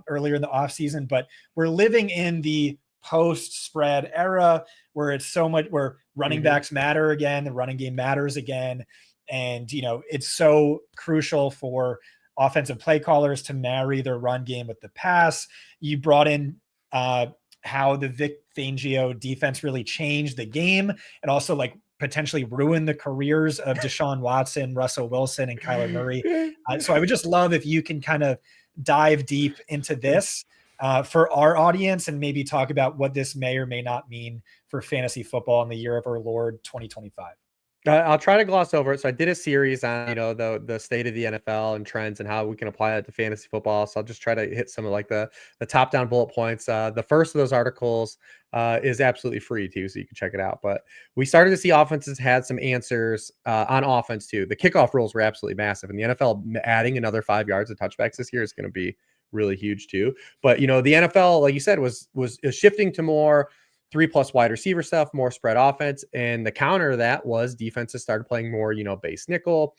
earlier in the offseason, but we're living in the post spread era where it's so much where running backs matter again, the running game matters again. And, it's so crucial for offensive play callers to marry their run game with the pass. You brought in how the Vic Fangio defense really changed the game and also like potentially ruin the careers of Deshaun Watson, Russell Wilson, and Kyler Murray. So I would just love if you can kind of dive deep into this for our audience and maybe talk about what this may or may not mean for fantasy football in the year of our Lord 2025. I'll try to gloss over it. So I did a series on, the state of the NFL and trends and how we can apply that to fantasy football. So I'll just try to hit some of like the top down bullet points. The first of those articles is absolutely free too, so you can check it out. But we started to see offenses had some answers on offense too. The kickoff rules were absolutely massive, and the NFL adding another 5 yards of touchbacks this year is going to be really huge too. But the NFL, like you said, was shifting to more 3+ wide receiver stuff, more spread offense. And the counter to that was defenses started playing more, base nickel.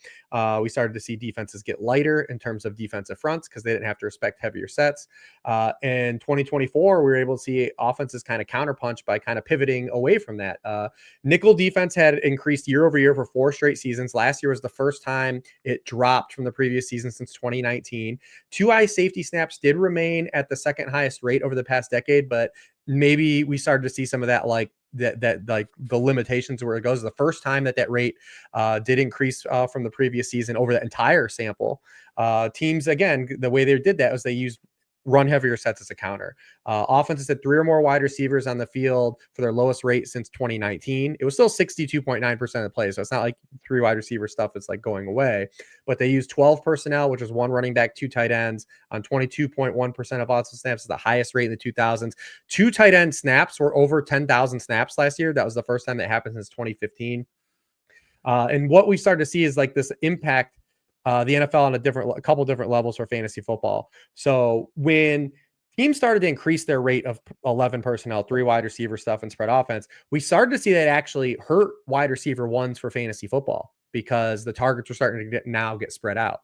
We started to see defenses get lighter in terms of defensive fronts because they didn't have to respect heavier sets. In 2024, we were able to see offenses kind of counterpunch by kind of pivoting away from that. Nickel defense had increased year over year for 4 straight seasons. Last year was the first time it dropped from the previous season since 2019. 2-eye safety snaps did remain at the second highest rate over the past decade, but maybe we started to see some of that, like that like the limitations where it goes. The first time that rate did increase from the previous season over the entire sample. Teams, again, the way they did that was they used run heavier sets as a counter. Offenses had 3 or more wide receivers on the field for their lowest rate since 2019. It was still 62.9% of the plays. So it's not like 3 wide receiver stuff is like going away, but they used 12 personnel, which is 1 running back, 2 tight ends on 22.1% of offensive snaps, is the highest rate in the 2000s. 2 tight end snaps were over 10,000 snaps last year. That was the first time that happened since 2015. And what we started to see is like this impact the NFL on a couple different levels for fantasy football. So when teams started to increase their rate of 11 personnel, 3 wide receiver stuff, and spread offense, we started to see that actually hurt wide receiver ones for fantasy football because the targets were starting to get spread out.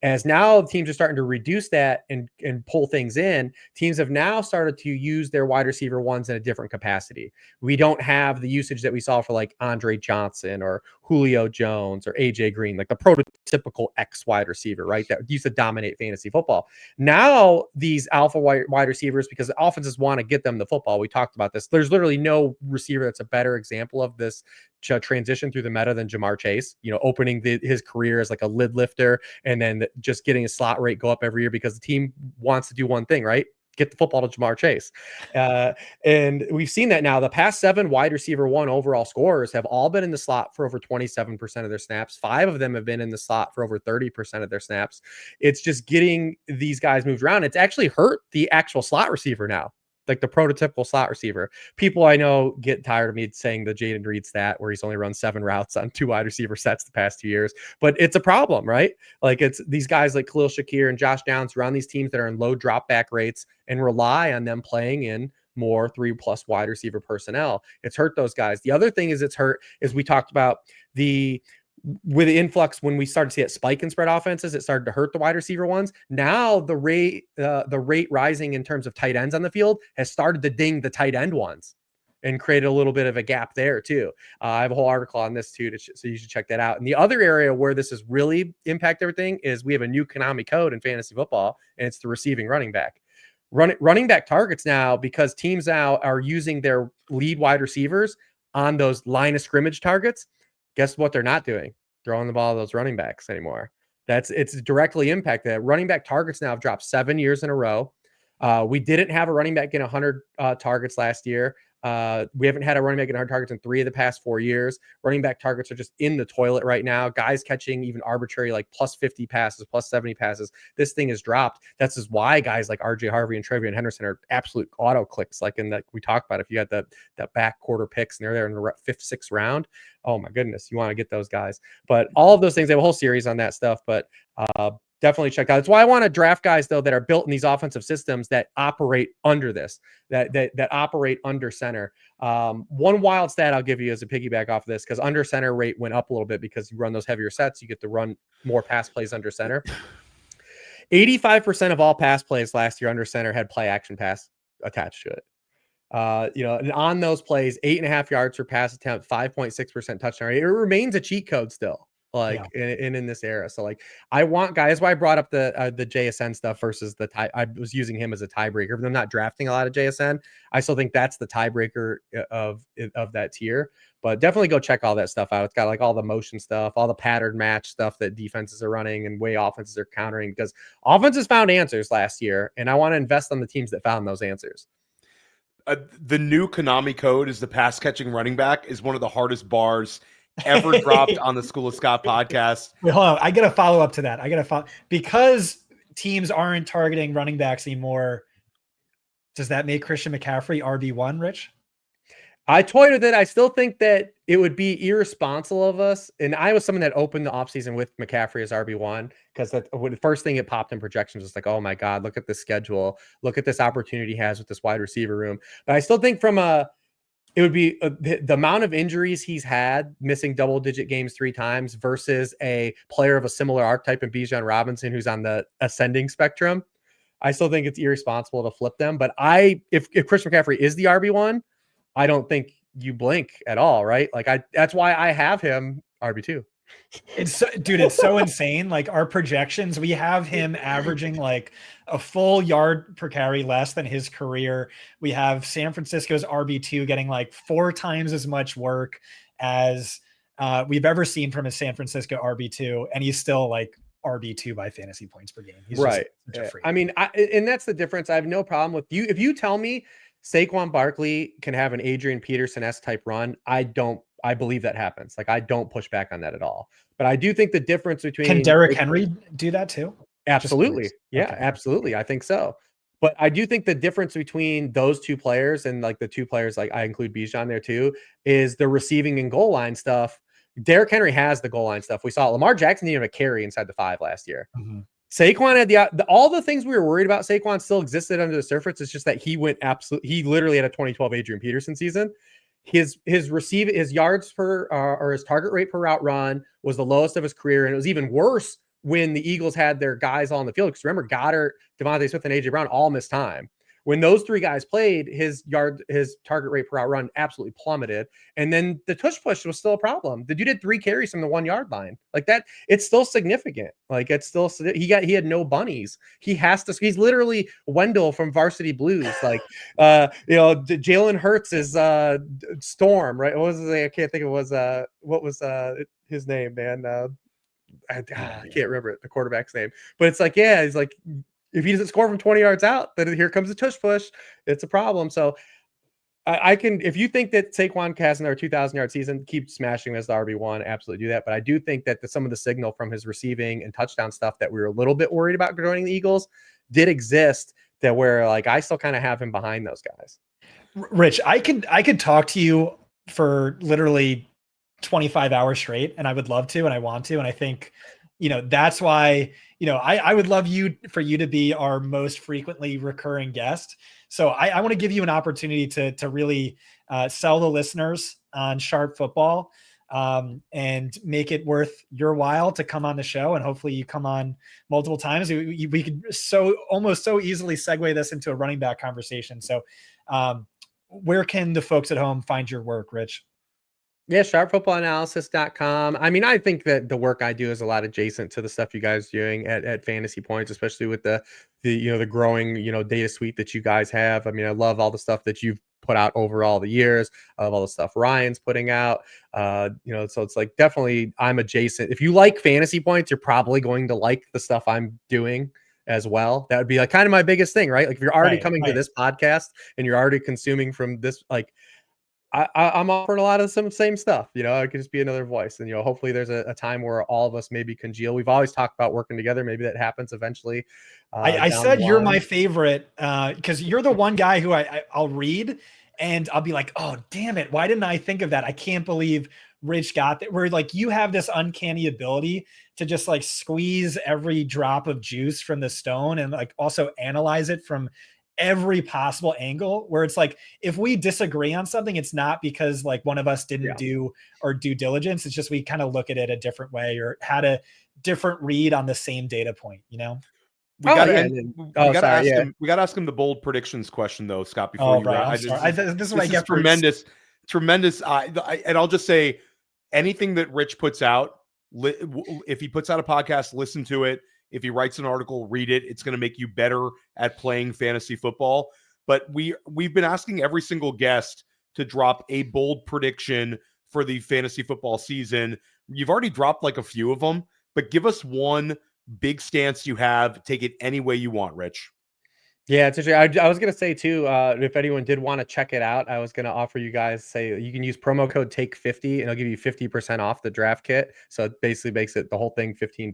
As now teams are starting to reduce that and pull things in, teams have now started to use their wide receiver ones in a different capacity. We don't have the usage that we saw for like Andre Johnson or Julio Jones or AJ Green, like the prototypical X wide receiver, right? That used to dominate fantasy football. Now these alpha wide receivers, because the offenses want to get them the football. We talked about this. There's literally no receiver that's a better example of this transition through the meta than Jamar Chase, opening his career as like a lid lifter and then just getting his slot rate go up every year because the team wants to do one thing, right? Get the football to Jamar Chase. And we've seen that now. The past 7 wide receiver 1 overall scorers have all been in the slot for over 27% of their snaps. 5 of them have been in the slot for over 30% of their snaps. It's just getting these guys moved around. It's actually hurt the actual slot receiver now, like the prototypical slot receiver. People I know get tired of me saying the Jayden Reed stat where he's only run 7 routes on 2 wide receiver sets the past 2 years, but it's a problem, right? Like it's these guys like Khalil Shakir and Josh Downs who are on these teams that are in low drop back rates and rely on them playing in more 3+ wide receiver personnel. It's hurt those guys. The other thing is it's hurt is we talked about with the influx, when we started to see it spike in spread offenses, it started to hurt the wide receiver ones. Now the rate rising in terms of tight ends on the field has started to ding the tight end ones and created a little bit of a gap there too. I have a whole article on this too, so you should check that out. And the other area where this has really impacted everything is we have a new Konami code in fantasy football, and it's the receiving running back. Running back targets now, because teams now are using their lead wide receivers on those line of scrimmage targets. Guess what they're not doing? Throwing the ball to those running backs anymore. It's directly impacted. Running back targets now have dropped 7 years in a row. We didn't have a running back get 100 targets last year. We haven't had a running back get 100 targets in 3 of the past 4 years. Running back targets are just in the toilet right now. Guys catching even arbitrary like plus 50 passes, plus 70 passes. This thing has dropped. That's just why guys like RJ Harvey and Trevion Henderson are absolute auto clicks. Like in that we talked about, if you got that back quarter picks and they're there in the 5th, 6th round, oh my goodness, you want to get those guys. But all of those things, they have a whole series on that stuff. But definitely check out. That's why I want to draft guys though that are built in these offensive systems that operate under this, that operate under center. One wild stat I'll give you as a piggyback off of this, because under center rate went up a little bit because you run those heavier sets, you get to run more pass plays under center. 85% of all pass plays last year under center had play action pass attached to it. And on those plays, 8.5 yards per pass attempt, 5.6% touchdown rate. It remains a cheat code still, in this era. So like, I want guys. Why I brought up the JSN stuff versus the tie. I was using him as a tiebreaker. But I'm not drafting a lot of JSN. I still think that's the tiebreaker of that tier. But definitely go check all that stuff out. It's got like all the motion stuff, all the pattern match stuff that defenses are running and way offenses are countering, because offenses found answers last year, and I want to invest on the teams that found those answers. The new Konami code is the pass catching running back is one of the hardest bars ever dropped on the School of Scott podcast. Wait, hold on. I got to follow up to that. Because teams aren't targeting running backs anymore. Does that make Christian McCaffrey RB1, Rich? I toyed with it. I still think that it would be irresponsible of us. And I was someone that opened the offseason with McCaffrey as RB1, because the first thing it popped in projections was like, oh my God, look at this schedule. Look at this opportunity he has with this wide receiver room. But I still think it would be the amount of injuries he's had, missing double-digit games 3 times, versus a player of a similar archetype in Bijan Robinson, who's on the ascending spectrum. I still think it's irresponsible to flip them. But if Christian McCaffrey is the RB1, I don't think you blink at all, right? Like that's why I have him RB2. It's so insane. Like our projections, we have him averaging like a full yard per carry less than his career. We have San Francisco's RB2 getting like 4 times as much work as we've ever seen from a San Francisco RB2, and he's still like RB2 by fantasy points per game. He's right. Just such a freak. I mean, and that's the difference. I have no problem with you. If you tell me Saquon Barkley can have an Adrian Peterson-esque type run, I believe that happens. Like, I don't push back on that at all. But I do think the difference between... Can Derrick Henry do that too? Absolutely. Yeah, okay. Absolutely. I think so. But I do think the difference between those two players and like the two players, like I include Bijan there too, is the receiving and goal line stuff. Derrick Henry has the goal line stuff. We saw Lamar Jackson needed a carry inside the 5 last year. Mm-hmm. Saquon had all the things we were worried about. Saquon still existed under the surface. It's just that he literally had a 2012 Adrian Peterson season. His yards per or his target rate per route run was the lowest of his career, and it was even worse when the Eagles had their guys all on the field. Because remember, Goddard, Devontae Smith, and AJ Brown all missed time. When those 3 guys played, his target rate per route run absolutely plummeted. And then the tush push was still a problem. The dude had 3 carries from the 1 yard line. Like that, it's still significant. Like it's still, he had no bunnies. He's literally Wendell from Varsity Blues. Like, Jalen Hurts is Storm, right? What was his name? I can't think of what was his name, man? I can't remember it, the quarterback's name. But it's like, he's like, if he doesn't score from 20 yards out, then here comes the tush push. It's a problem. So I can, if you think that Saquon has another 2,000-yard season, keep smashing him as the RB1. Absolutely do that. But I do think that some of the signal from his receiving and touchdown stuff that we were a little bit worried about joining the Eagles did exist, that where like I still kind of have him behind those guys. Rich, I could talk to you for literally 25 hours straight, and I would love to, and I want to, and I think, that's why, I would love for you to be our most frequently recurring guest. So I want to give you an opportunity to really sell the listeners on Sharp Football and make it worth your while to come on the show. And hopefully you come on multiple times. We could almost so easily segue this into a running back conversation. So where can the folks at home find your work, Rich? Yeah, sharpfootballanalysis.com. I mean, I think that the work I do is a lot adjacent to the stuff you guys are doing at Fantasy Points, especially with the growing, data suite that you guys have. I mean, I love all the stuff that you've put out over all the years. I love all the stuff Ryan's putting out. So it's like, definitely I'm adjacent. If you like Fantasy Points, you're probably going to like the stuff I'm doing as well. That would be like kind of my biggest thing, right? Like if you're already coming to this podcast and you're already consuming from this, like, I'm offering a lot of some same stuff, it could just be another voice. And, hopefully there's a time where all of us maybe congeal. We've always talked about working together. Maybe that happens eventually. I said you're my favorite because you're the one guy who I'll read and I'll be like, oh, damn it. Why didn't I think of that? I can't believe Rich got that, where like you have this uncanny ability to just like squeeze every drop of juice from the stone and like also analyze it from every possible angle, where it's like, if we disagree on something, it's not because like one of us didn't do our due diligence. It's just, we kind of look at it a different way or had a different read on the same data point, you know? We got to ask him. We got to ask him the bold predictions question though, Scott. Before you wrap, this is what I get. Tremendous. And I'll just say, anything that Rich puts out, if he puts out a podcast, listen to it. If he writes an article, read it. It's going to make you better at playing fantasy football. But we've been asking every single guest to drop a bold prediction for the fantasy football season. You've already dropped like a few of them, but give us one big stance you have. Take it any way you want, Rich. Yeah, it's interesting. I was going to say too, if anyone did want to check it out, I was going to offer you guys, say you can use promo code TAKE50 and it'll give you 50% off the draft kit. So it basically makes it the whole thing $15.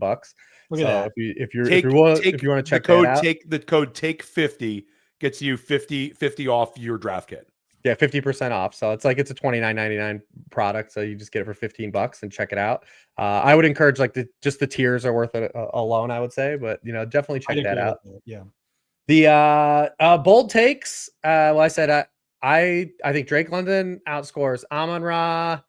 Look at that. If you want to check that out, the code TAKE50 gets you 50 off your draft kit. Yeah, 50% off. So it's like it's a $29.99 product. So you just get it for $15 and check it out. I would encourage like just the tiers are worth it alone, I would say, but definitely check that out. Yeah. The bold takes. Well, I said I think Drake London outscores Amon-Ra.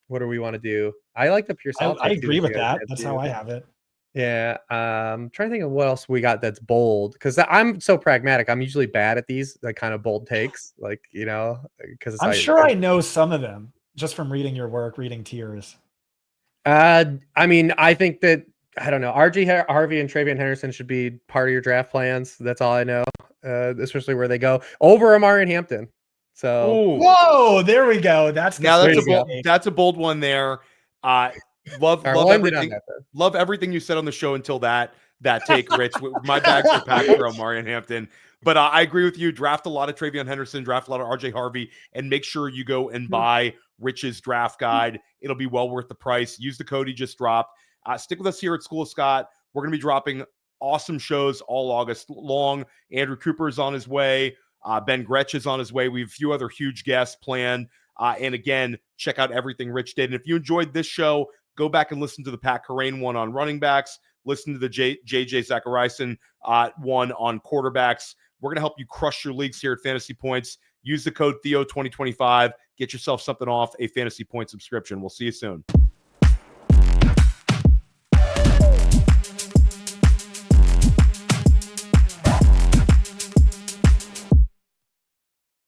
What do we want to do? I like the Pearsall. I agree with that. That's how I have it. Yeah. I'm trying to think of what else we got that's bold, because I'm so pragmatic. I'm usually bad at these like kind of bold takes, like because I'm sure I know some of them just from reading your work, reading tiers. I mean, I think that. I don't know. RG Harvey and Travion Henderson should be part of your draft plans. That's all I know, especially where they go over Amari and Hampton. So, whoa, there we go. That's a bold one there. Love everything you said on the show until that take, Rich. My bags are packed for Amari and Hampton. But I agree with you. Draft a lot of Travion Henderson, draft a lot of RJ Harvey, and make sure you go and buy Rich's draft guide. It'll be well worth the price. Use the code he just dropped. Stick with us here at School of Scott. We're going to be dropping awesome shows all August long. Andrew Cooper is on his way. Ben Gretsch is on his way. We have a few other huge guests planned. And again, check out everything Rich did. And if you enjoyed this show, go back and listen to the Pat Kerrane one on running backs. Listen to the JJ Zachariason one on quarterbacks. We're going to help you crush your leagues here at Fantasy Points. Use the code Theo2025. Get yourself something off a Fantasy Point subscription. We'll see you soon.